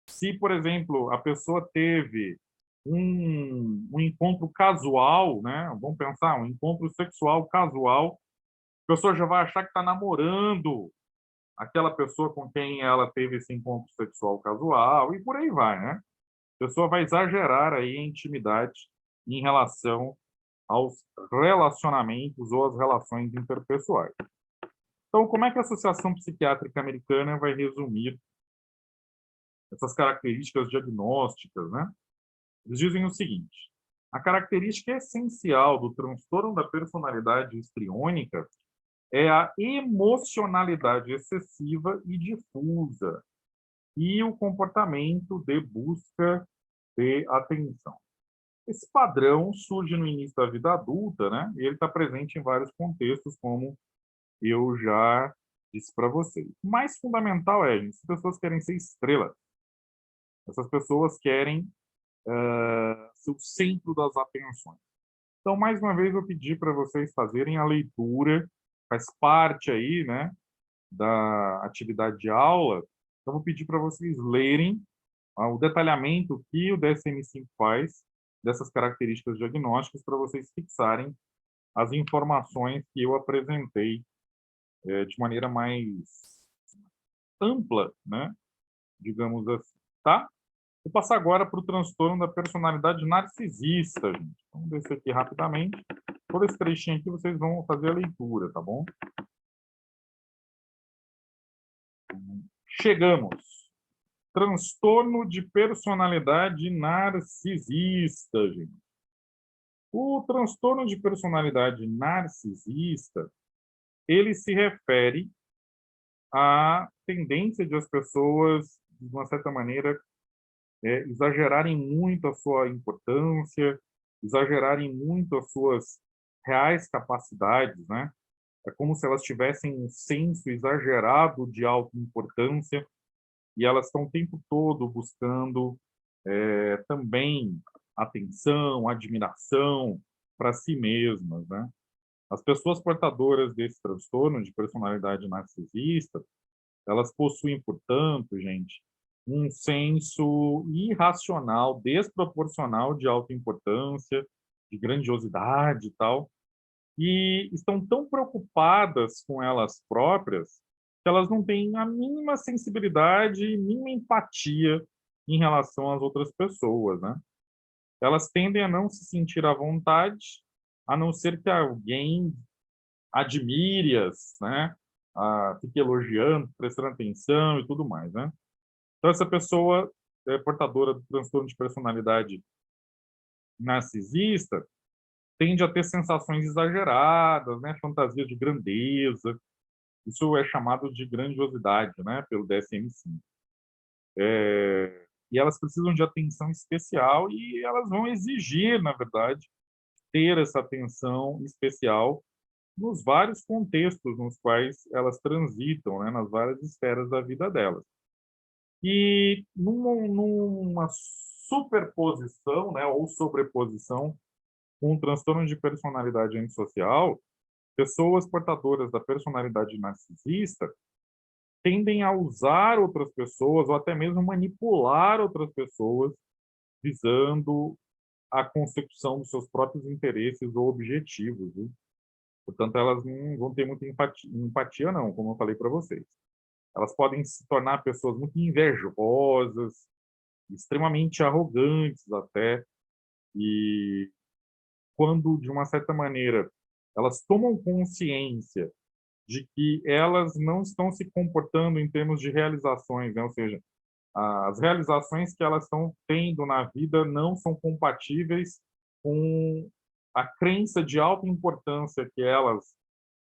Se, por exemplo, a pessoa teve um encontro casual, né? Vamos pensar, um encontro sexual casual, a pessoa já vai achar que está namorando aquela pessoa com quem ela teve esse encontro sexual casual e por aí vai, né? A pessoa vai exagerar aí a intimidade em relação aos relacionamentos ou às relações interpessoais. Então, como é que a Associação Psiquiátrica Americana vai resumir essas características diagnósticas, né? Eles dizem o seguinte: a característica essencial do transtorno da personalidade histriônica é a emocionalidade excessiva e difusa e o comportamento de busca de atenção. Esse padrão surge no início da vida adulta, né? E ele está presente em vários contextos, como eu já disse para vocês. O mais fundamental é, gente, as pessoas querem ser estrelas. Essas pessoas querem ser o centro das atenções. Então, mais uma vez, eu pedi para vocês fazerem a leitura, faz parte aí, né, da atividade de aula. Então, vou pedir para vocês lerem o detalhamento que o DSM-5 faz dessas características diagnósticas para vocês fixarem as informações que eu apresentei de maneira mais ampla, né, digamos assim, tá? Vou passar agora para o transtorno da personalidade narcisista, gente. Vamos descer aqui rapidamente. Todo esse trechinho aqui vocês vão fazer a leitura, tá bom? Chegamos. Transtorno de personalidade narcisista, gente. O transtorno de personalidade narcisista, ele se refere à tendência de as pessoas, de uma certa maneira, exagerarem muito a sua importância, exagerarem muito as suas reais capacidades, né? É como se elas tivessem um senso exagerado de autoimportância e elas estão o tempo todo buscando também atenção, admiração para si mesmas, né? As pessoas portadoras desse transtorno de personalidade narcisista, elas possuem, portanto, gente, um senso irracional, desproporcional de alta importância, de grandiosidade e tal, e estão tão preocupadas com elas próprias que elas não têm a mínima sensibilidade, mínima empatia em relação às outras pessoas, né? Elas tendem a não se sentir à vontade, a não ser que alguém admire-as, né? Fique elogiando, prestando atenção e tudo mais, né? Então, essa pessoa é portadora do transtorno de personalidade narcisista tende a ter sensações exageradas, né? Fantasias de grandeza. Isso é chamado de grandiosidade, né? Pelo DSM-5. E elas precisam de atenção especial e elas vão exigir, na verdade, ter essa atenção especial nos vários contextos nos quais elas transitam, né? Nas várias esferas da vida delas. E numa superposição, né, ou sobreposição com o transtorno de personalidade antissocial, pessoas portadoras da personalidade narcisista tendem a usar outras pessoas ou até mesmo manipular outras pessoas visando a consecução dos seus próprios interesses ou objetivos, viu? Portanto, elas não vão ter muita empatia não, como eu falei para vocês. Elas podem se tornar pessoas muito invejosas, extremamente arrogantes até, e quando, de uma certa maneira, elas tomam consciência de que elas não estão se comportando em termos de realizações, né? Ou seja, as realizações que elas estão tendo na vida não são compatíveis com a crença de alta importância que elas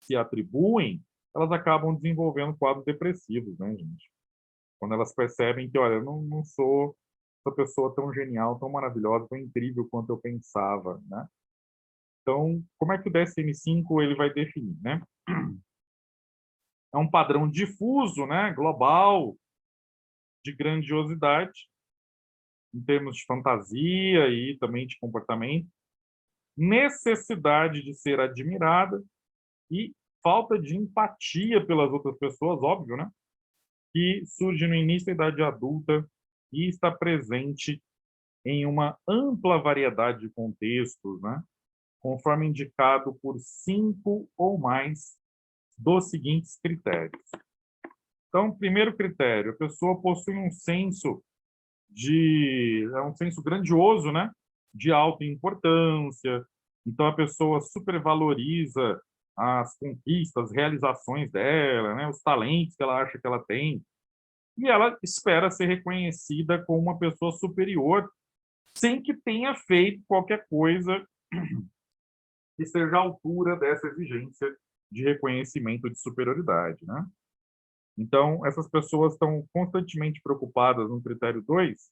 se atribuem, elas acabam desenvolvendo quadros depressivos, né, gente? Quando elas percebem que, olha, eu não sou essa pessoa tão genial, tão maravilhosa, tão incrível quanto eu pensava, né? Então, como é que o DSM-5 ele vai definir, né? É um padrão difuso, né, global, de grandiosidade, em termos de fantasia e também de comportamento, necessidade de ser admirada e falta de empatia pelas outras pessoas, óbvio, né? Que surge no início da idade adulta e está presente em uma ampla variedade de contextos, né? Conforme indicado por 5 ou mais dos seguintes critérios. Então, primeiro critério, a pessoa possui um senso um senso grandioso, né? De alta importância. Então, a pessoa supervaloriza as conquistas, as realizações dela, né? Os talentos que ela acha que ela tem. E ela espera ser reconhecida como uma pessoa superior, sem que tenha feito qualquer coisa que esteja à altura dessa exigência de reconhecimento de superioridade, né? Então, essas pessoas estão constantemente preocupadas no critério 2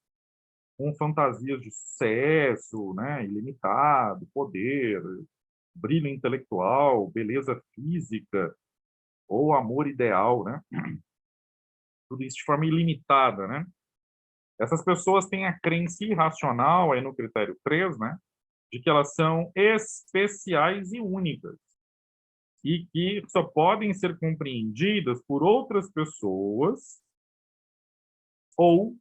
com fantasias de sucesso, né, ilimitado, poder, brilho intelectual, beleza física ou amor ideal, né? Tudo isso de forma ilimitada, né? Essas pessoas têm a crença irracional, aí no critério 3, né, de que elas são especiais e únicas e que só podem ser compreendidas por outras pessoas ou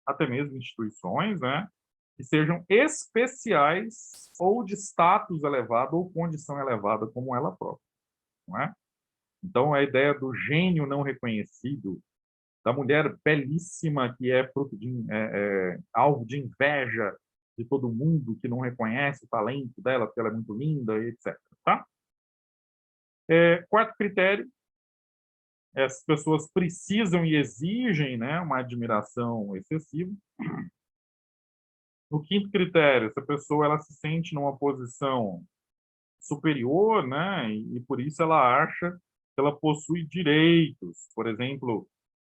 até mesmo instituições, né, que sejam especiais ou de status elevado ou condição elevada como ela própria, não é? Então, a ideia do gênio não reconhecido, da mulher belíssima que é fruto de alvo de inveja de todo mundo que não reconhece o talento dela porque ela é muito linda, etc. Tá? Quarto critério, essas pessoas precisam e exigem, né, uma admiração excessiva. No quinto critério, essa pessoa ela se sente numa posição superior, né, e por isso ela acha que ela possui direitos. Por exemplo,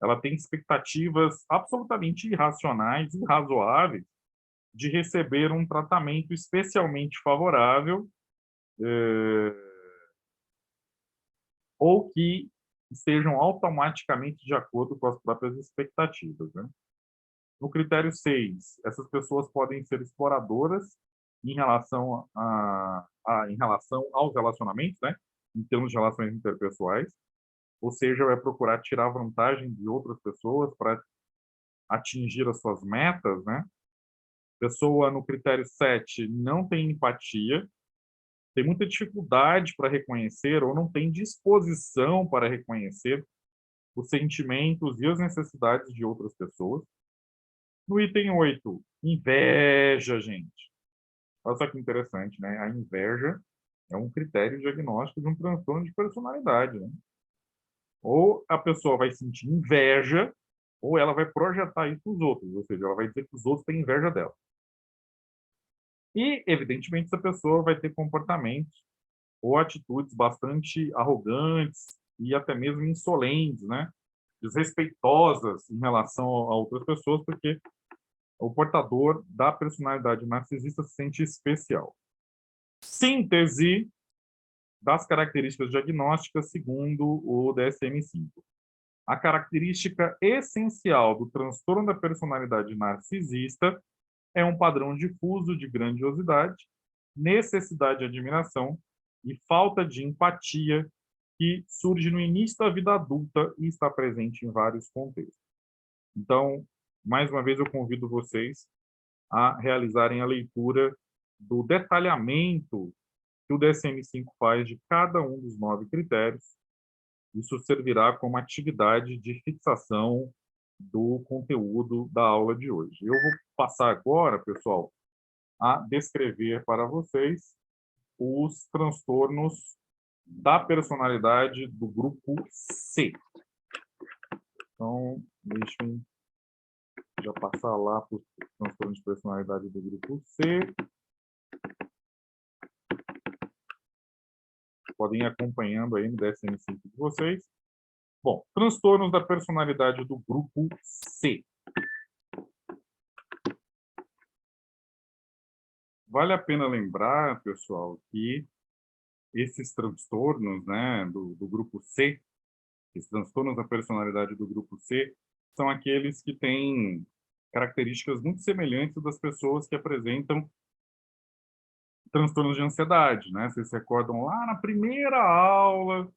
ela tem expectativas absolutamente irracionais e razoáveis de receber um tratamento especialmente favorável, ou que estejam automaticamente de acordo com as próprias expectativas, né? No critério 6, essas pessoas podem ser exploradoras em relação em relação aos relacionamentos, né? Em termos de relações interpessoais, ou seja, vai procurar tirar vantagem de outras pessoas para atingir as suas metas, né? Pessoa no critério 7 não tem empatia, tem muita dificuldade para reconhecer ou não tem disposição para reconhecer os sentimentos e as necessidades de outras pessoas. No item 8, inveja, gente. Olha só que interessante, né? A inveja é um critério diagnóstico de um transtorno de personalidade, né? Ou a pessoa vai sentir inveja, ou ela vai projetar isso nos outros, ou seja, ela vai dizer que os outros têm inveja dela. E, evidentemente, essa pessoa vai ter comportamentos ou atitudes bastante arrogantes e até mesmo insolentes, né? Desrespeitosas em relação a outras pessoas, porque o portador da personalidade narcisista se sente especial. Síntese das características diagnósticas segundo o DSM-5. A característica essencial do transtorno da personalidade narcisista é um padrão difuso de grandiosidade, necessidade de admiração e falta de empatia que surge no início da vida adulta e está presente em vários contextos. Então, mais uma vez, eu convido vocês a realizarem a leitura do detalhamento que o DSM-5 faz de cada um dos 9 critérios. Isso servirá como atividade de fixação do conteúdo da aula de hoje. Eu vou passar agora, pessoal, a descrever para vocês os transtornos da personalidade do grupo C. Então, deixem já passar lá para os transtornos de personalidade do grupo C. Podem ir acompanhando aí no DSM-5 de vocês. Bom, transtornos da personalidade do grupo C. Vale a pena lembrar, pessoal, que esses transtornos, né, do grupo C, esses transtornos da personalidade do grupo C, são aqueles que têm características muito semelhantes das pessoas que apresentam transtornos de ansiedade, né? Vocês se recordam lá na primeira aula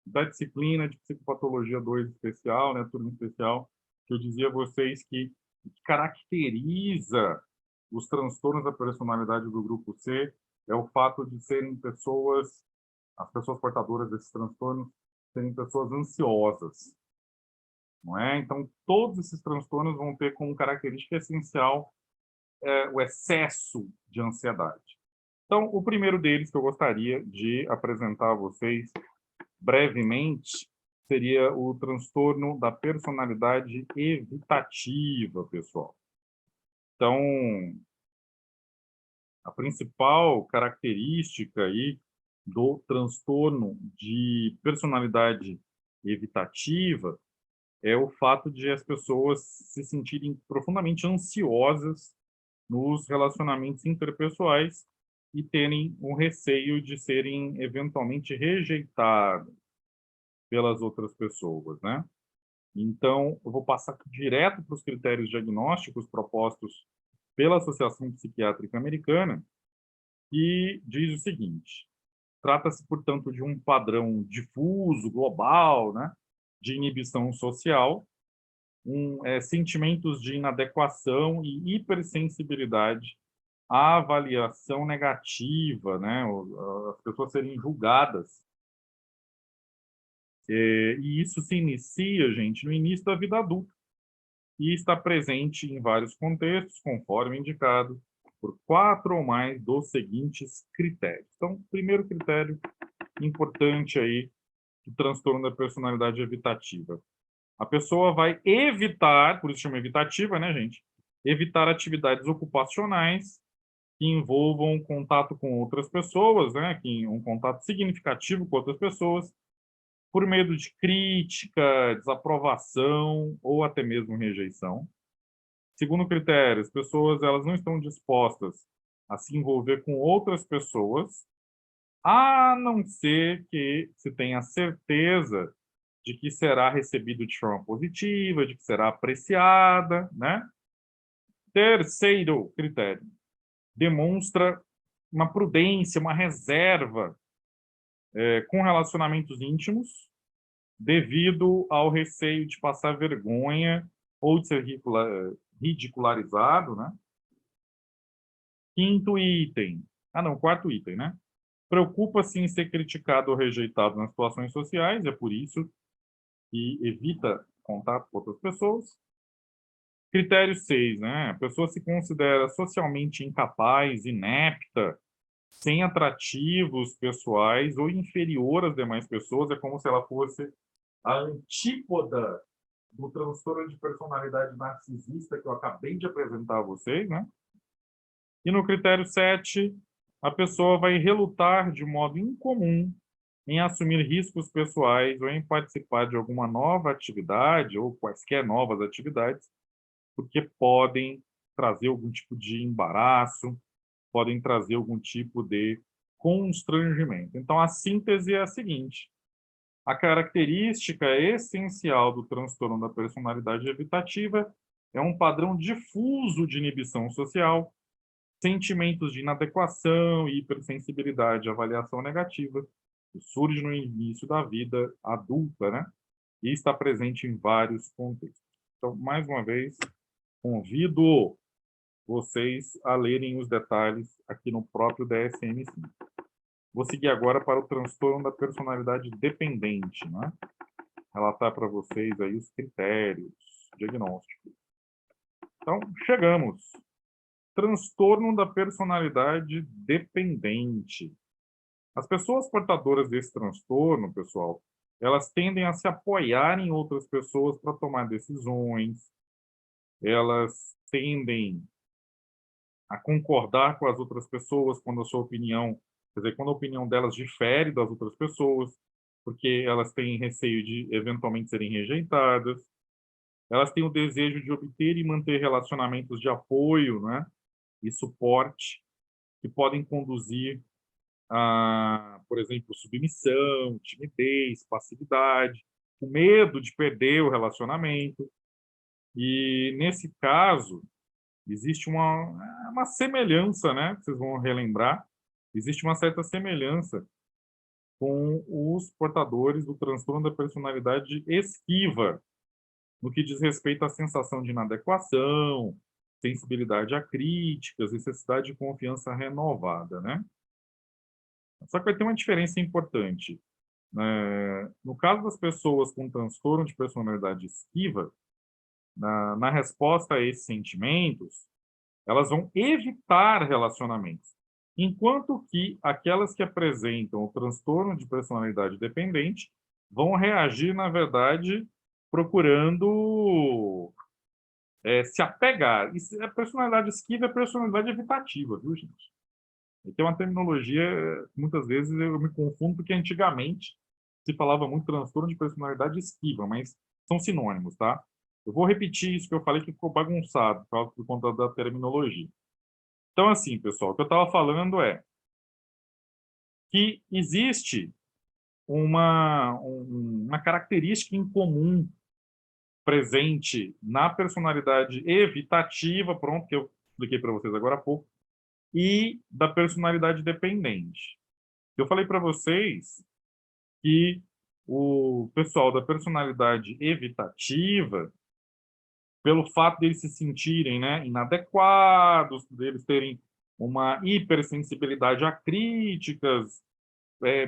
da disciplina de Psicopatologia 2 especial, né, turma especial, que eu dizia a vocês que o que caracteriza os transtornos da personalidade do grupo C é o fato de serem pessoas, as pessoas portadoras desses transtornos, serem pessoas ansiosas, não é? Então, todos esses transtornos vão ter como característica essencial o excesso de ansiedade. Então, o primeiro deles que eu gostaria de apresentar a vocês brevemente seria o transtorno da personalidade evitativa, pessoal. Então, a principal característica aí do transtorno de personalidade evitativa é o fato de as pessoas se sentirem profundamente ansiosas nos relacionamentos interpessoais e terem um receio de serem eventualmente rejeitadas pelas outras pessoas, né? Então, eu vou passar direto para os critérios diagnósticos propostos pela Associação Psiquiátrica Americana, que diz o seguinte: trata-se, portanto, de um padrão difuso, global, né, de inibição social, sentimentos de inadequação e hipersensibilidade à avaliação negativa, né, as pessoas serem julgadas. E isso se inicia, gente, no início da vida adulta e está presente em vários contextos, conforme indicado, por 4 ou mais dos seguintes critérios. Então, primeiro critério importante aí do transtorno da personalidade evitativa. A pessoa vai evitar, por isso chama evitativa, né, gente? Evitar atividades ocupacionais que envolvam contato com outras pessoas, né, um contato significativo com outras pessoas, por medo de crítica, desaprovação ou até mesmo rejeição. Segundo critério, as pessoas elas não estão dispostas a se envolver com outras pessoas, a não ser que se tenha certeza de que será recebido de forma positiva, de que será apreciada, né? Terceiro critério, demonstra uma prudência, uma reserva com relacionamentos íntimos, devido ao receio de passar vergonha ou de ser ridicularizado, né? Quinto item. Não, quarto item, né? Preocupa-se em ser criticado ou rejeitado nas situações sociais, é por isso que evita contato com outras pessoas. Critério 6, né? A pessoa se considera socialmente incapaz, inepta, sem atrativos pessoais ou inferior às demais pessoas, é como se ela fosse a antípoda do transtorno de personalidade narcisista que eu acabei de apresentar a vocês, né? E no critério 7, a pessoa vai relutar de modo incomum em assumir riscos pessoais ou em participar de alguma nova atividade ou quaisquer novas atividades, porque podem trazer algum tipo de embaraço, podem trazer algum tipo de constrangimento. Então, a síntese é a seguinte: a característica essencial do transtorno da personalidade evitativa é um padrão difuso de inibição social, sentimentos de inadequação, hipersensibilidade, avaliação negativa, que surge no início da vida adulta, né? E está presente em vários contextos. Então, mais uma vez, convido vocês a lerem os detalhes aqui no próprio DSM-5. Vou seguir agora para o transtorno da personalidade dependente, né? Relatar para vocês aí os critérios diagnósticos. Então, chegamos. Transtorno da personalidade dependente. As pessoas portadoras desse transtorno, pessoal, elas tendem a se apoiar em outras pessoas para tomar decisões, elas tendem a concordar com as outras pessoas quando a sua opinião, quer dizer, quando a opinião delas difere das outras pessoas, porque elas têm receio de eventualmente serem rejeitadas, elas têm o desejo de obter e manter relacionamentos de apoio, né, e suporte, que podem conduzir a, por exemplo, submissão, timidez, passividade, o medo de perder o relacionamento. E, nesse caso, existe uma semelhança, né? Vocês vão relembrar. Existe uma certa semelhança com os portadores do transtorno da personalidade esquiva, no que diz respeito à sensação de inadequação, sensibilidade a críticas, necessidade de confiança renovada, né? Só que vai ter uma diferença importante. No caso das pessoas com transtorno de personalidade esquiva, na resposta a esses sentimentos, elas vão evitar relacionamentos. Enquanto que aquelas que apresentam o transtorno de personalidade dependente vão reagir, na verdade, procurando se apegar. A personalidade esquiva é personalidade evitativa, viu, gente? E tem uma terminologia, muitas vezes eu me confundo, porque antigamente se falava muito transtorno de personalidade esquiva, mas são sinônimos, tá? Eu vou repetir isso que eu falei que ficou bagunçado por conta da terminologia. Então, assim, pessoal, o que eu estava falando é que existe uma característica em comum presente na personalidade evitativa, pronto, que eu expliquei para vocês agora há pouco, e da personalidade dependente. Eu falei para vocês que o pessoal da personalidade evitativa, pelo fato deles se sentirem, né, inadequados, deles terem uma hipersensibilidade a críticas,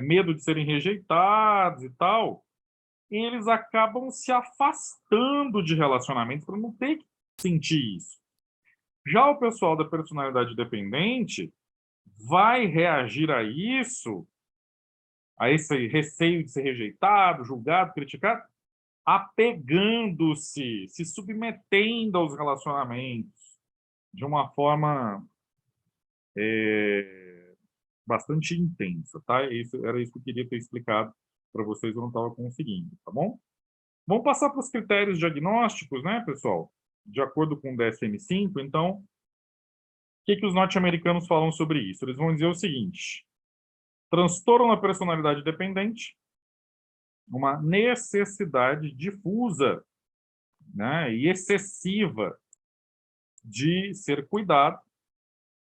medo de serem rejeitados e tal, eles acabam se afastando de relacionamentos para não ter que sentir isso. Já o pessoal da personalidade dependente vai reagir a isso, a esse receio de ser rejeitado, julgado, criticado, apegando-se, se submetendo aos relacionamentos de uma forma bastante intensa, tá? Era isso que eu queria ter explicado para vocês, eu não estava conseguindo, tá bom? Vamos passar para os critérios diagnósticos, né, pessoal? De acordo com o DSM-5, então, o que os norte-americanos falam sobre isso? Eles vão dizer o seguinte: transtorno da personalidade dependente, uma necessidade difusa, né, e excessiva de ser cuidado,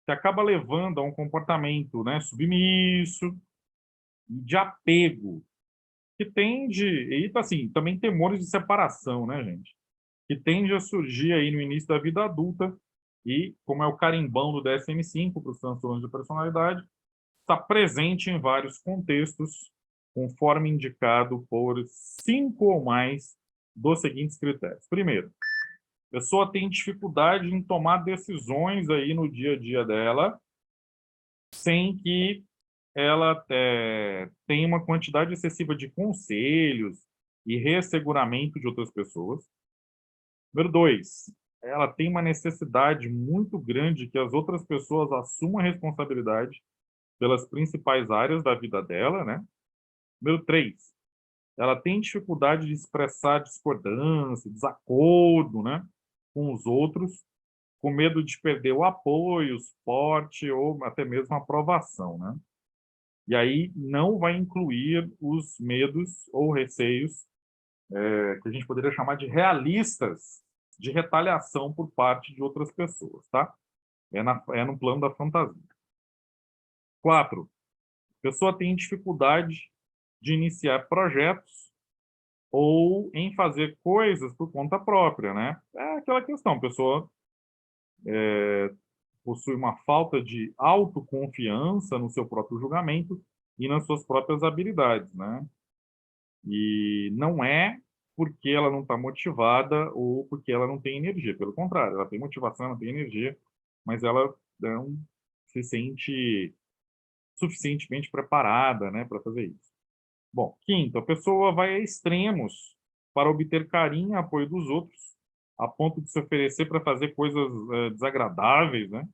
que acaba levando a um comportamento, né, submisso, de apego, que tende, e assim, também temores de separação, né, gente? que tende a surgir aí no início da vida adulta e, como é o carimbão do DSM-5 para os transtornos de personalidade, está presente em vários contextos, conforme indicado por 5 ou mais dos seguintes critérios. Primeiro, a pessoa tem dificuldade em tomar decisões aí no dia a dia dela, sem que ela tenha uma quantidade excessiva de conselhos e reasseguramento de outras pessoas. Número 2, ela tem uma necessidade muito grande que as outras pessoas assumam a responsabilidade pelas principais áreas da vida dela, né? Número 3, ela tem dificuldade de expressar discordância, desacordo, né, com os outros, com medo de perder o apoio, o suporte ou até mesmo a aprovação, né? E aí não vai incluir os medos ou receios que a gente poderia chamar de realistas de retaliação por parte de outras pessoas, tá? É no plano da fantasia. 4, a pessoa tem dificuldade de iniciar projetos ou em fazer coisas por conta própria, né? É aquela questão, a pessoa possui uma falta de autoconfiança no seu próprio julgamento e nas suas próprias habilidades, né? E não é porque ela não está motivada ou porque ela não tem energia. Pelo contrário, ela tem motivação, ela tem energia, mas ela não se sente suficientemente preparada, né, para fazer isso. Bom, quinto, a pessoa vai a extremos para obter carinho e apoio dos outros, a ponto de se oferecer para fazer coisas desagradáveis, né?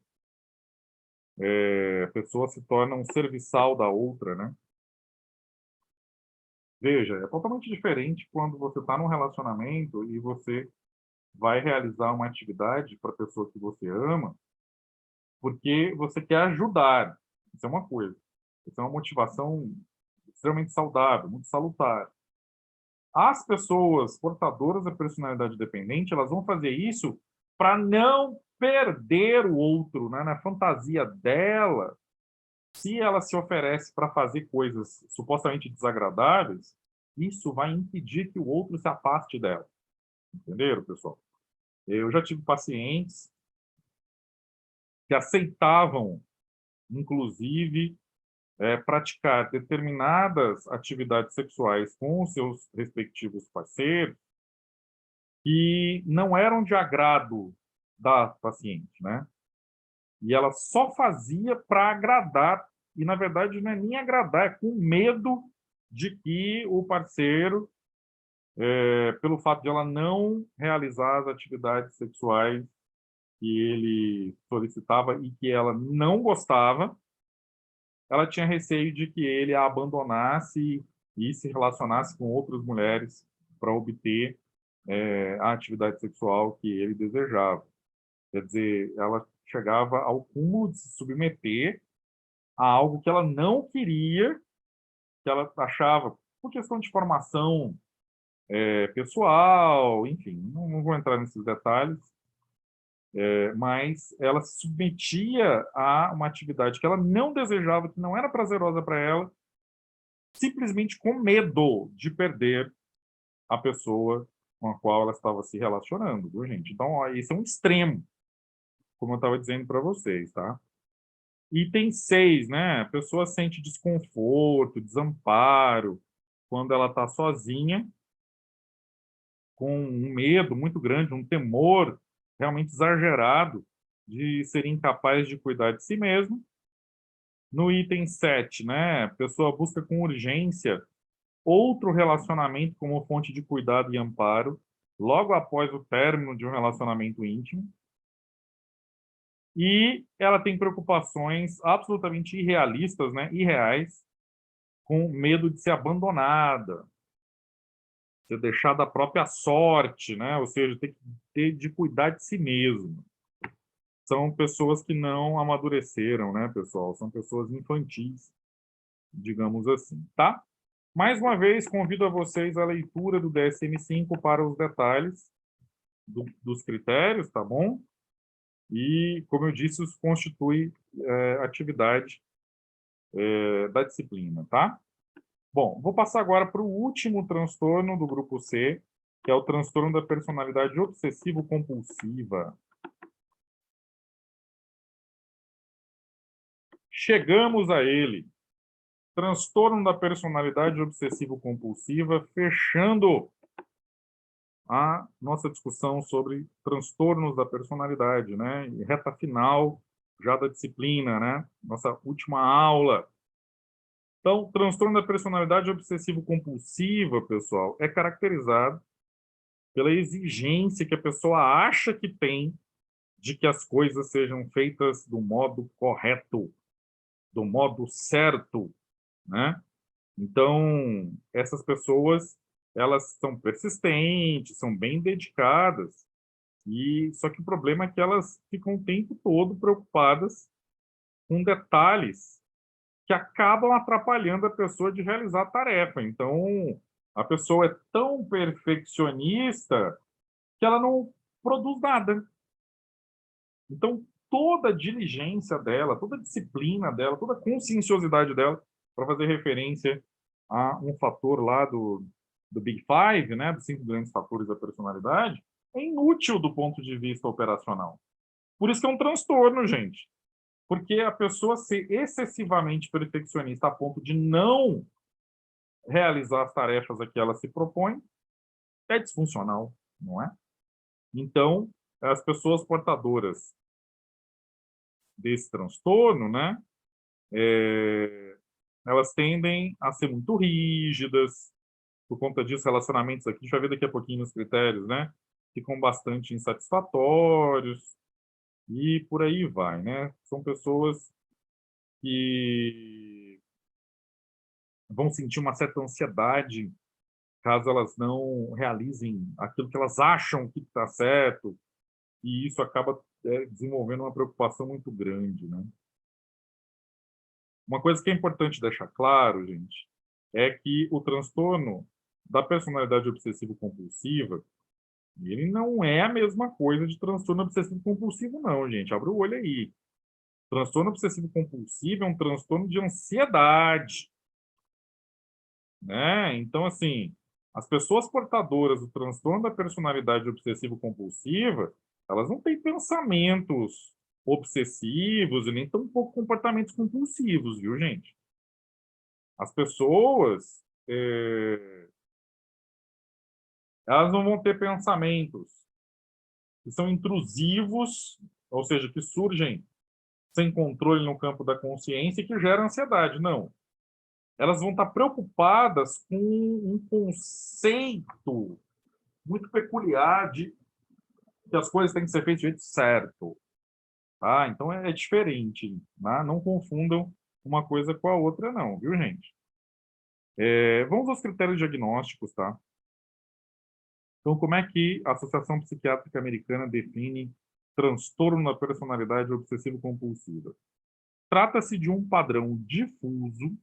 A pessoa se torna um serviçal da outra, né? Veja, é totalmente diferente quando você está num relacionamento e você vai realizar uma atividade para a pessoa que você ama, porque você quer ajudar. Isso é uma coisa. Isso é uma motivação extremamente saudável, muito salutar. As pessoas portadoras da personalidade dependente, elas vão fazer isso para não perder o outro, né? Na fantasia dela, se ela se oferece para fazer coisas supostamente desagradáveis, isso vai impedir que o outro se afaste dela. Entenderam, pessoal? Eu já tive pacientes que aceitavam, inclusive, praticar determinadas atividades sexuais com os seus respectivos parceiros que não eram de agrado da paciente, né? E ela só fazia para agradar, e na verdade não é nem agradar, é com medo de que o parceiro, pelo fato de ela não realizar as atividades sexuais que ele solicitava e que ela não gostava, ela tinha receio de que ele a abandonasse e se relacionasse com outras mulheres para obter a atividade sexual que ele desejava. Quer dizer, ela chegava ao cúmulo de se submeter a algo que ela não queria, que ela achava, por questão de formação pessoal, enfim, não vou entrar nesses detalhes, mas ela se submetia a uma atividade que ela não desejava, que não era prazerosa para ela, simplesmente com medo de perder a pessoa com a qual ela estava se relacionando, viu, gente? Então, ó, esse é um extremo, como eu estava dizendo para vocês, tá? Item 6, né? A pessoa sente desconforto, desamparo, quando ela está sozinha, com um medo muito grande, um temor realmente exagerado de ser incapaz de cuidar de si mesmo. No item 7, né? A pessoa busca com urgência outro relacionamento como fonte de cuidado e amparo, logo após o término de um relacionamento íntimo. E ela tem preocupações absolutamente irrealistas, né? Irreais, com medo de ser abandonada, ser deixada à própria sorte, né? Ou seja, ter de cuidar de si mesmo. São pessoas que não amadureceram, né, pessoal? São pessoas infantis, digamos assim, tá? Mais uma vez, convido a vocês à leitura do DSM-5 para os detalhes dos critérios, tá bom? E, como eu disse, isso constitui atividade da disciplina, tá? Bom, vou passar agora para o último transtorno do grupo C, que é o transtorno da personalidade obsessivo-compulsiva. Chegamos a ele. Transtorno da personalidade obsessivo-compulsiva, fechando a nossa discussão sobre transtornos da personalidade, né? E reta final já da disciplina, né? Nossa última aula. Então, transtorno da personalidade obsessivo-compulsiva, pessoal, é caracterizado pela exigência que a pessoa acha que tem de que as coisas sejam feitas do modo correto, do modo certo, né? Então, essas pessoas, elas são persistentes, são bem dedicadas, e só que o problema é que elas ficam o tempo todo preocupadas com detalhes que acabam atrapalhando a pessoa de realizar a tarefa. Então, a pessoa é tão perfeccionista que ela não produz nada. Então, toda a diligência dela, toda a disciplina dela, toda a conscienciosidade dela, para fazer referência a um fator lá do Big Five, né, dos 5 grandes fatores da personalidade, é inútil do ponto de vista operacional. Por isso que é um transtorno, gente. Porque a pessoa ser excessivamente perfeccionista a ponto de não realizar as tarefas a que ela se propõe é disfuncional, não é? Então, as pessoas portadoras desse transtorno, né, elas tendem a ser muito rígidas, por conta disso, relacionamentos aqui, a gente vai ver daqui a pouquinho nos critérios, né, ficam bastante insatisfatórios e por aí vai, né? São pessoas que vão sentir uma certa ansiedade caso elas não realizem aquilo que elas acham que está certo, e isso acaba desenvolvendo uma preocupação muito grande, né? Uma coisa que é importante deixar claro, gente, é que o transtorno da personalidade obsessivo-compulsiva, ele não é a mesma coisa de transtorno obsessivo-compulsivo, não, gente. Abre o olho aí. Transtorno obsessivo-compulsivo é um transtorno de ansiedade, né? Então, assim, as pessoas portadoras do transtorno da personalidade obsessivo-compulsiva, elas não têm pensamentos obsessivos e nem tampouco comportamentos compulsivos, viu, gente? As pessoas, elas não vão ter pensamentos que são intrusivos, ou seja, que surgem sem controle no campo da consciência e que geram ansiedade. Não. Elas vão estar preocupadas com um conceito muito peculiar de que as coisas têm que ser feitas do jeito certo. Tá? Então é diferente. Né? Não confundam uma coisa com a outra, não, viu, gente? Vamos aos critérios diagnósticos, tá? Então, como é que a Associação Psiquiátrica Americana define transtorno da personalidade obsessivo-compulsiva? Trata-se de um padrão difuso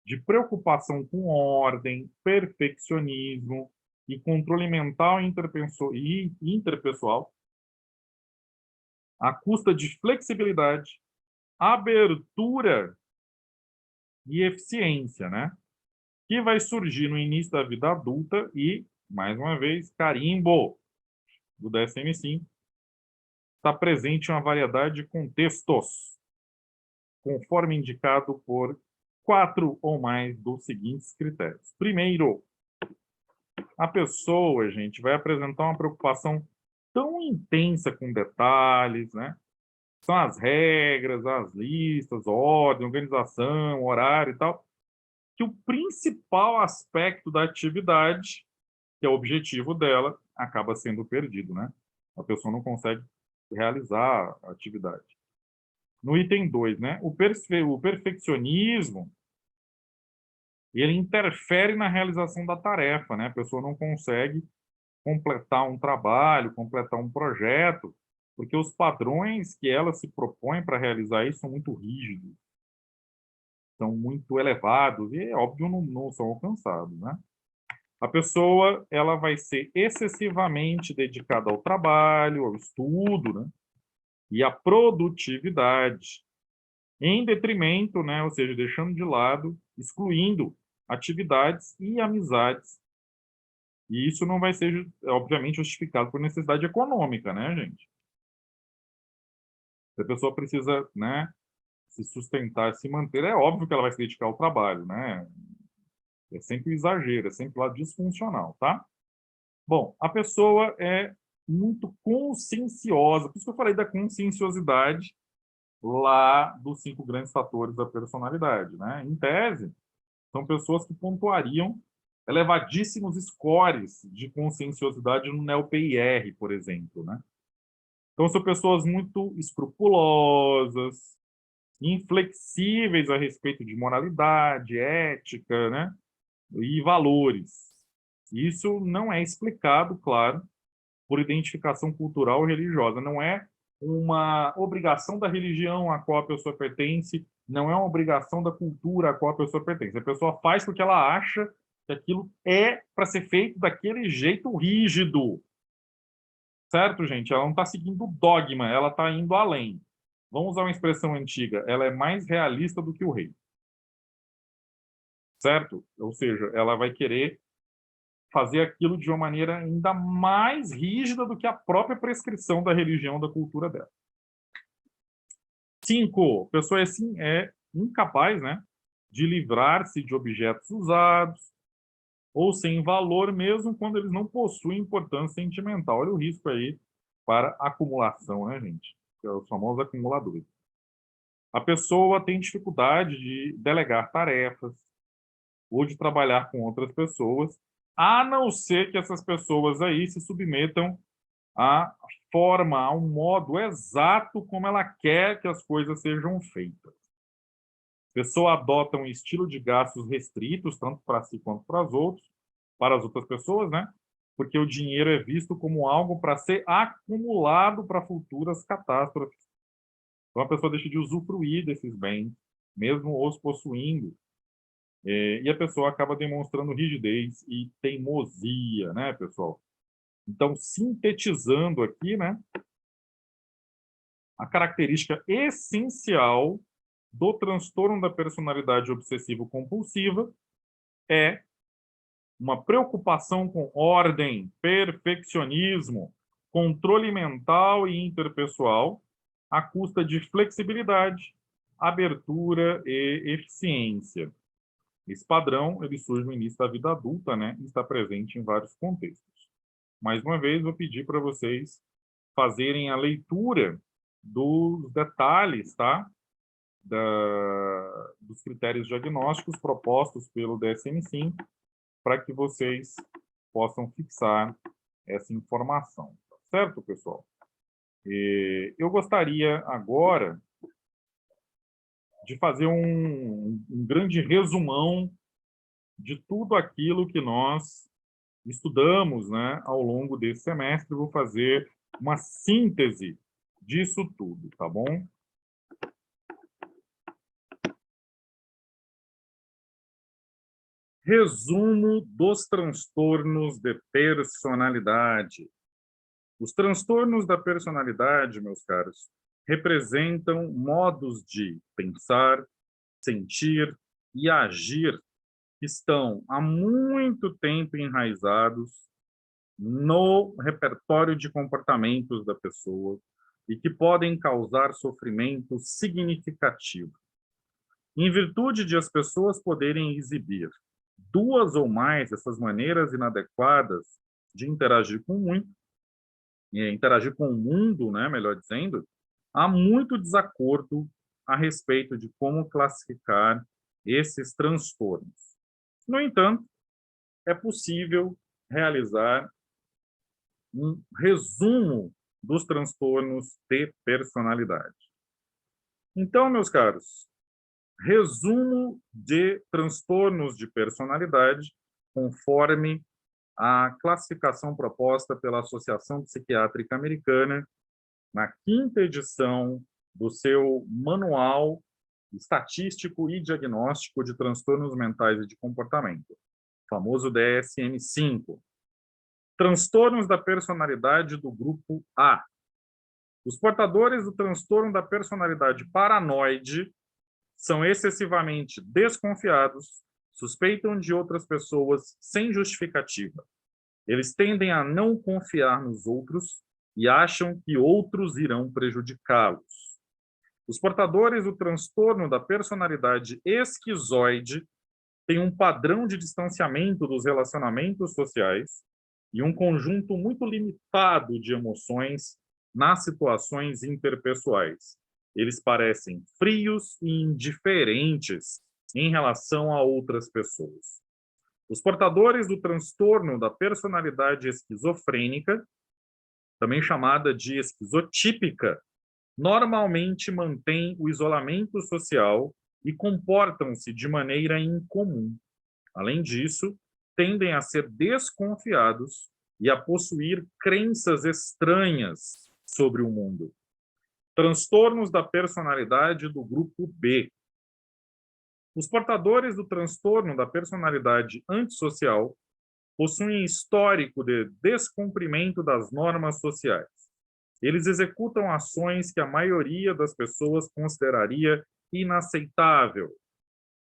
de preocupação com ordem, perfeccionismo e controle mental e interpessoal, à custa de flexibilidade, abertura e eficiência, né? Que vai surgir no início da vida adulta e, mais uma vez, carimbo do DSM-5, está presente em uma variedade de contextos, conforme indicado por 4 ou mais dos seguintes critérios. Primeiro, a pessoa, gente, vai apresentar uma preocupação tão intensa com detalhes, né? São as regras, as listas, ordem, organização, horário e tal, que o principal aspecto da atividade, que é o objetivo dela, acaba sendo perdido, né? A pessoa não consegue realizar a atividade. No item 2, né? O perfeccionismo, ele interfere na realização da tarefa, né? A pessoa não consegue completar um trabalho, completar um projeto, porque os padrões que ela se propõe para realizar isso são muito rígidos, são muito elevados e, é óbvio, não são alcançados, né? A pessoa, ela vai ser excessivamente dedicada ao trabalho, ao estudo, né? E à produtividade, em detrimento, né? Ou seja, deixando de lado, excluindo atividades e amizades E isso não vai ser, obviamente, justificado por necessidade econômica, né, gente? Se a pessoa precisa, né, se sustentar, se manter, é óbvio que ela vai se dedicar ao trabalho, né? É sempre um exagero, é sempre lá disfuncional, tá? Bom, a pessoa é muito conscienciosa, por isso que eu falei da conscienciosidade lá dos 5 grandes fatores da personalidade, né? Em tese, são pessoas que pontuariam elevadíssimos scores de conscienciosidade no NEO-PIR, por exemplo, né? Então, são pessoas muito escrupulosas, inflexíveis a respeito de moralidade, ética, né? E valores. Isso não é explicado, claro, por identificação cultural ou religiosa. Não é uma obrigação da religião a qual a pessoa pertence, não é uma obrigação da cultura a qual a pessoa pertence. A pessoa faz porque ela acha que aquilo é para ser feito daquele jeito rígido. Certo, gente? Ela não está seguindo o dogma, ela está indo além. Vamos usar uma expressão antiga, ela é mais realista do que o rei. Certo? Ou seja, ela vai querer fazer aquilo de uma maneira ainda mais rígida do que a própria prescrição da religião, da cultura dela. 5, a pessoa assim é incapaz, né, de livrar-se de objetos usados ou sem valor, mesmo quando eles não possuem importância sentimental. Olha o risco aí para acumulação, né, gente? Que é os famosos acumuladores. A pessoa tem dificuldade de delegar tarefas ou de trabalhar com outras pessoas, a não ser que essas pessoas aí se submetam à forma, a um modo exato como ela quer que as coisas sejam feitas. A pessoa adota um estilo de gastos restritos, tanto para si quanto para as outras pessoas, né? Porque o dinheiro é visto como algo para ser acumulado para futuras catástrofes. Então a pessoa deixa de usufruir desses bens, mesmo os possuindo. E a pessoa acaba demonstrando rigidez e teimosia, né, pessoal? Então, sintetizando aqui, né, a característica essencial do transtorno da personalidade obsessivo-compulsiva é uma preocupação com ordem, perfeccionismo, controle mental e interpessoal, à custa de flexibilidade, abertura e eficiência. Esse padrão ele surge no início da vida adulta, né, e está presente em vários contextos. Mais uma vez, vou pedir para vocês fazerem a leitura dos detalhes, tá? Dos critérios diagnósticos propostos pelo DSM-5, para que vocês possam fixar essa informação. Tá certo, pessoal? Eu gostaria agora de fazer um grande resumão de tudo aquilo que nós estudamos, né, ao longo desse semestre. Vou fazer uma síntese disso tudo, tá bom? Resumo dos transtornos de personalidade. Os transtornos da personalidade, meus caros, representam modos de pensar, sentir e agir que estão há muito tempo enraizados no repertório de comportamentos da pessoa e que podem causar sofrimento significativo. Em virtude de as pessoas poderem exibir 2 ou mais dessas maneiras inadequadas de interagir com o mundo, né, melhor dizendo, há muito desacordo a respeito de como classificar esses transtornos. No entanto, é possível realizar um resumo dos transtornos de personalidade. Então, meus caros, resumo de transtornos de personalidade conforme a classificação proposta pela Associação Psiquiátrica Americana na 5ª edição do seu Manual Estatístico e Diagnóstico de Transtornos Mentais e de Comportamento, famoso DSM-5. Transtornos da personalidade do grupo A. Os portadores do transtorno da personalidade paranoide são excessivamente desconfiados, suspeitam de outras pessoas sem justificativa, Eles tendem a não confiar nos outros e acham que outros irão prejudicá-los. Os portadores do transtorno da personalidade esquizoide têm um padrão de distanciamento dos relacionamentos sociais e um conjunto muito limitado de emoções nas situações interpessoais. Eles parecem frios e indiferentes em relação a outras pessoas. Os portadores do transtorno da personalidade esquizofrênica, também chamada de esquizotípica, normalmente mantêm o isolamento social e comportam-se de maneira incomum. Além disso, tendem a ser desconfiados e a possuir crenças estranhas sobre o mundo. Transtornos da personalidade do grupo B. Os portadores do transtorno da personalidade antissocial possuem histórico de descumprimento das normas sociais. Eles executam ações que a maioria das pessoas consideraria inaceitável.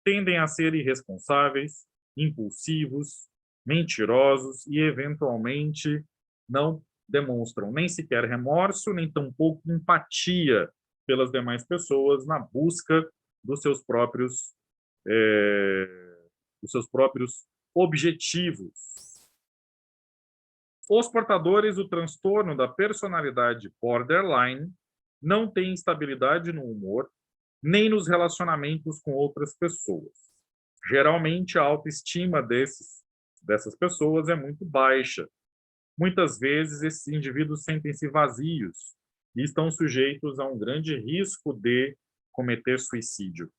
Tendem a ser irresponsáveis, impulsivos, mentirosos e, eventualmente, não demonstram nem sequer remorso, nem tampouco empatia pelas demais pessoas na busca dos seus próprios objetivos. Os portadores do transtorno da personalidade borderline não têm estabilidade no humor, nem nos relacionamentos com outras pessoas. Geralmente, a autoestima dessas pessoas é muito baixa. Muitas vezes, esses indivíduos sentem-se vazios e estão sujeitos a um grande risco de cometer suicídio.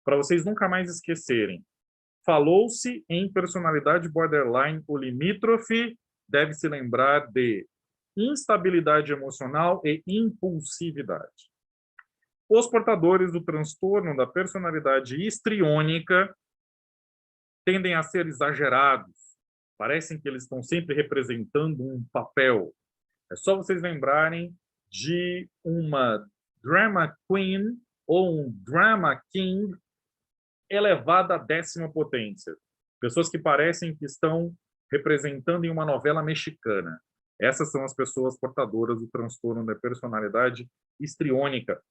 Para vocês nunca mais esquecerem, falou-se em personalidade borderline ou limítrofe, deve-se lembrar de instabilidade emocional e impulsividade. Os portadores do transtorno da personalidade histriônica tendem a ser exagerados. Parecem que eles estão sempre representando um papel. É só vocês lembrarem de uma drama queen ou um drama king elevada à 10ª potência. Pessoas que parecem que estão representando em uma novela mexicana. Essas são as pessoas portadoras do transtorno da personalidade histriônica.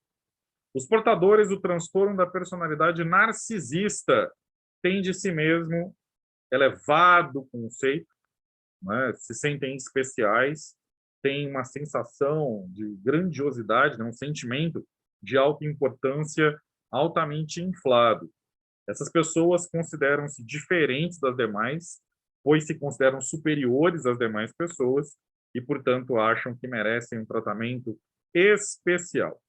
Os portadores do transtorno da personalidade narcisista têm de si mesmo elevado conceito, né? Se sentem especiais, têm uma sensação de grandiosidade, né? Um sentimento de autoimportância altamente inflado. Essas pessoas consideram-se diferentes das demais, pois se consideram superiores às demais pessoas e, portanto, acham que merecem um tratamento especial.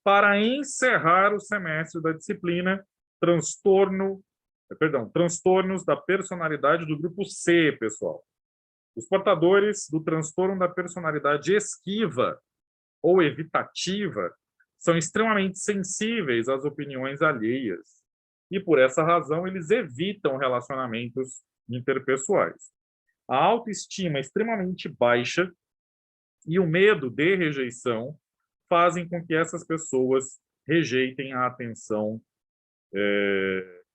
Para encerrar o semestre da disciplina, transtornos da personalidade do grupo C, pessoal. Os portadores do transtorno da personalidade esquiva ou evitativa são extremamente sensíveis às opiniões alheias e, por essa razão, eles evitam relacionamentos interpessoais. A autoestima é extremamente baixa e o medo de rejeição fazem com que essas pessoas rejeitem a atenção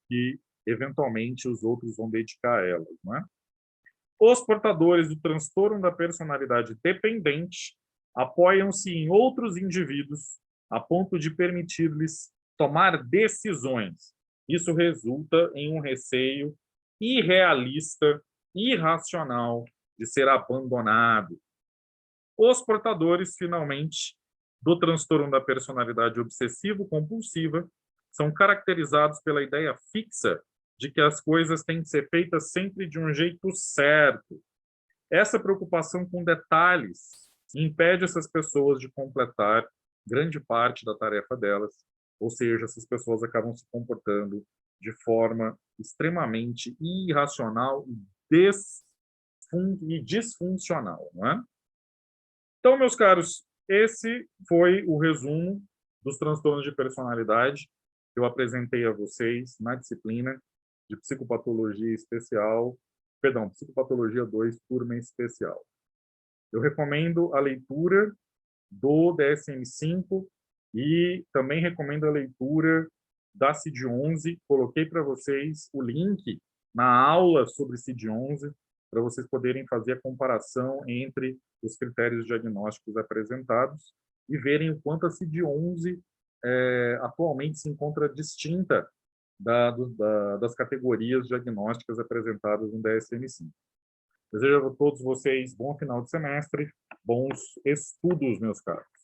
que, eventualmente, os outros vão dedicar a elas, não é? Os portadores do transtorno da personalidade dependente apoiam-se em outros indivíduos a ponto de permitir-lhes tomar decisões. Isso resulta em um receio irrealista, irracional de ser abandonado. Os portadores, finalmente, do transtorno da personalidade obsessivo-compulsiva são caracterizados pela ideia fixa de que as coisas têm que ser feitas sempre de um jeito certo. Essa preocupação com detalhes impede essas pessoas de completar grande parte da tarefa delas, ou seja, essas pessoas acabam se comportando de forma extremamente irracional e disfuncional, não é? Então, meus caros, esse foi o resumo dos transtornos de personalidade que eu apresentei a vocês na disciplina de psicopatologia especial, psicopatologia 2, turma especial. Eu recomendo a leitura do DSM-5 e também recomendo a leitura da CID-11. Coloquei para vocês o link na aula sobre CID-11. para vocês poderem fazer a comparação entre os critérios diagnósticos apresentados e verem o quanto a CID-11 atualmente se encontra distinta das categorias diagnósticas apresentadas no DSM-5. Desejo a todos vocês bom final de semestre, bons estudos, meus caros.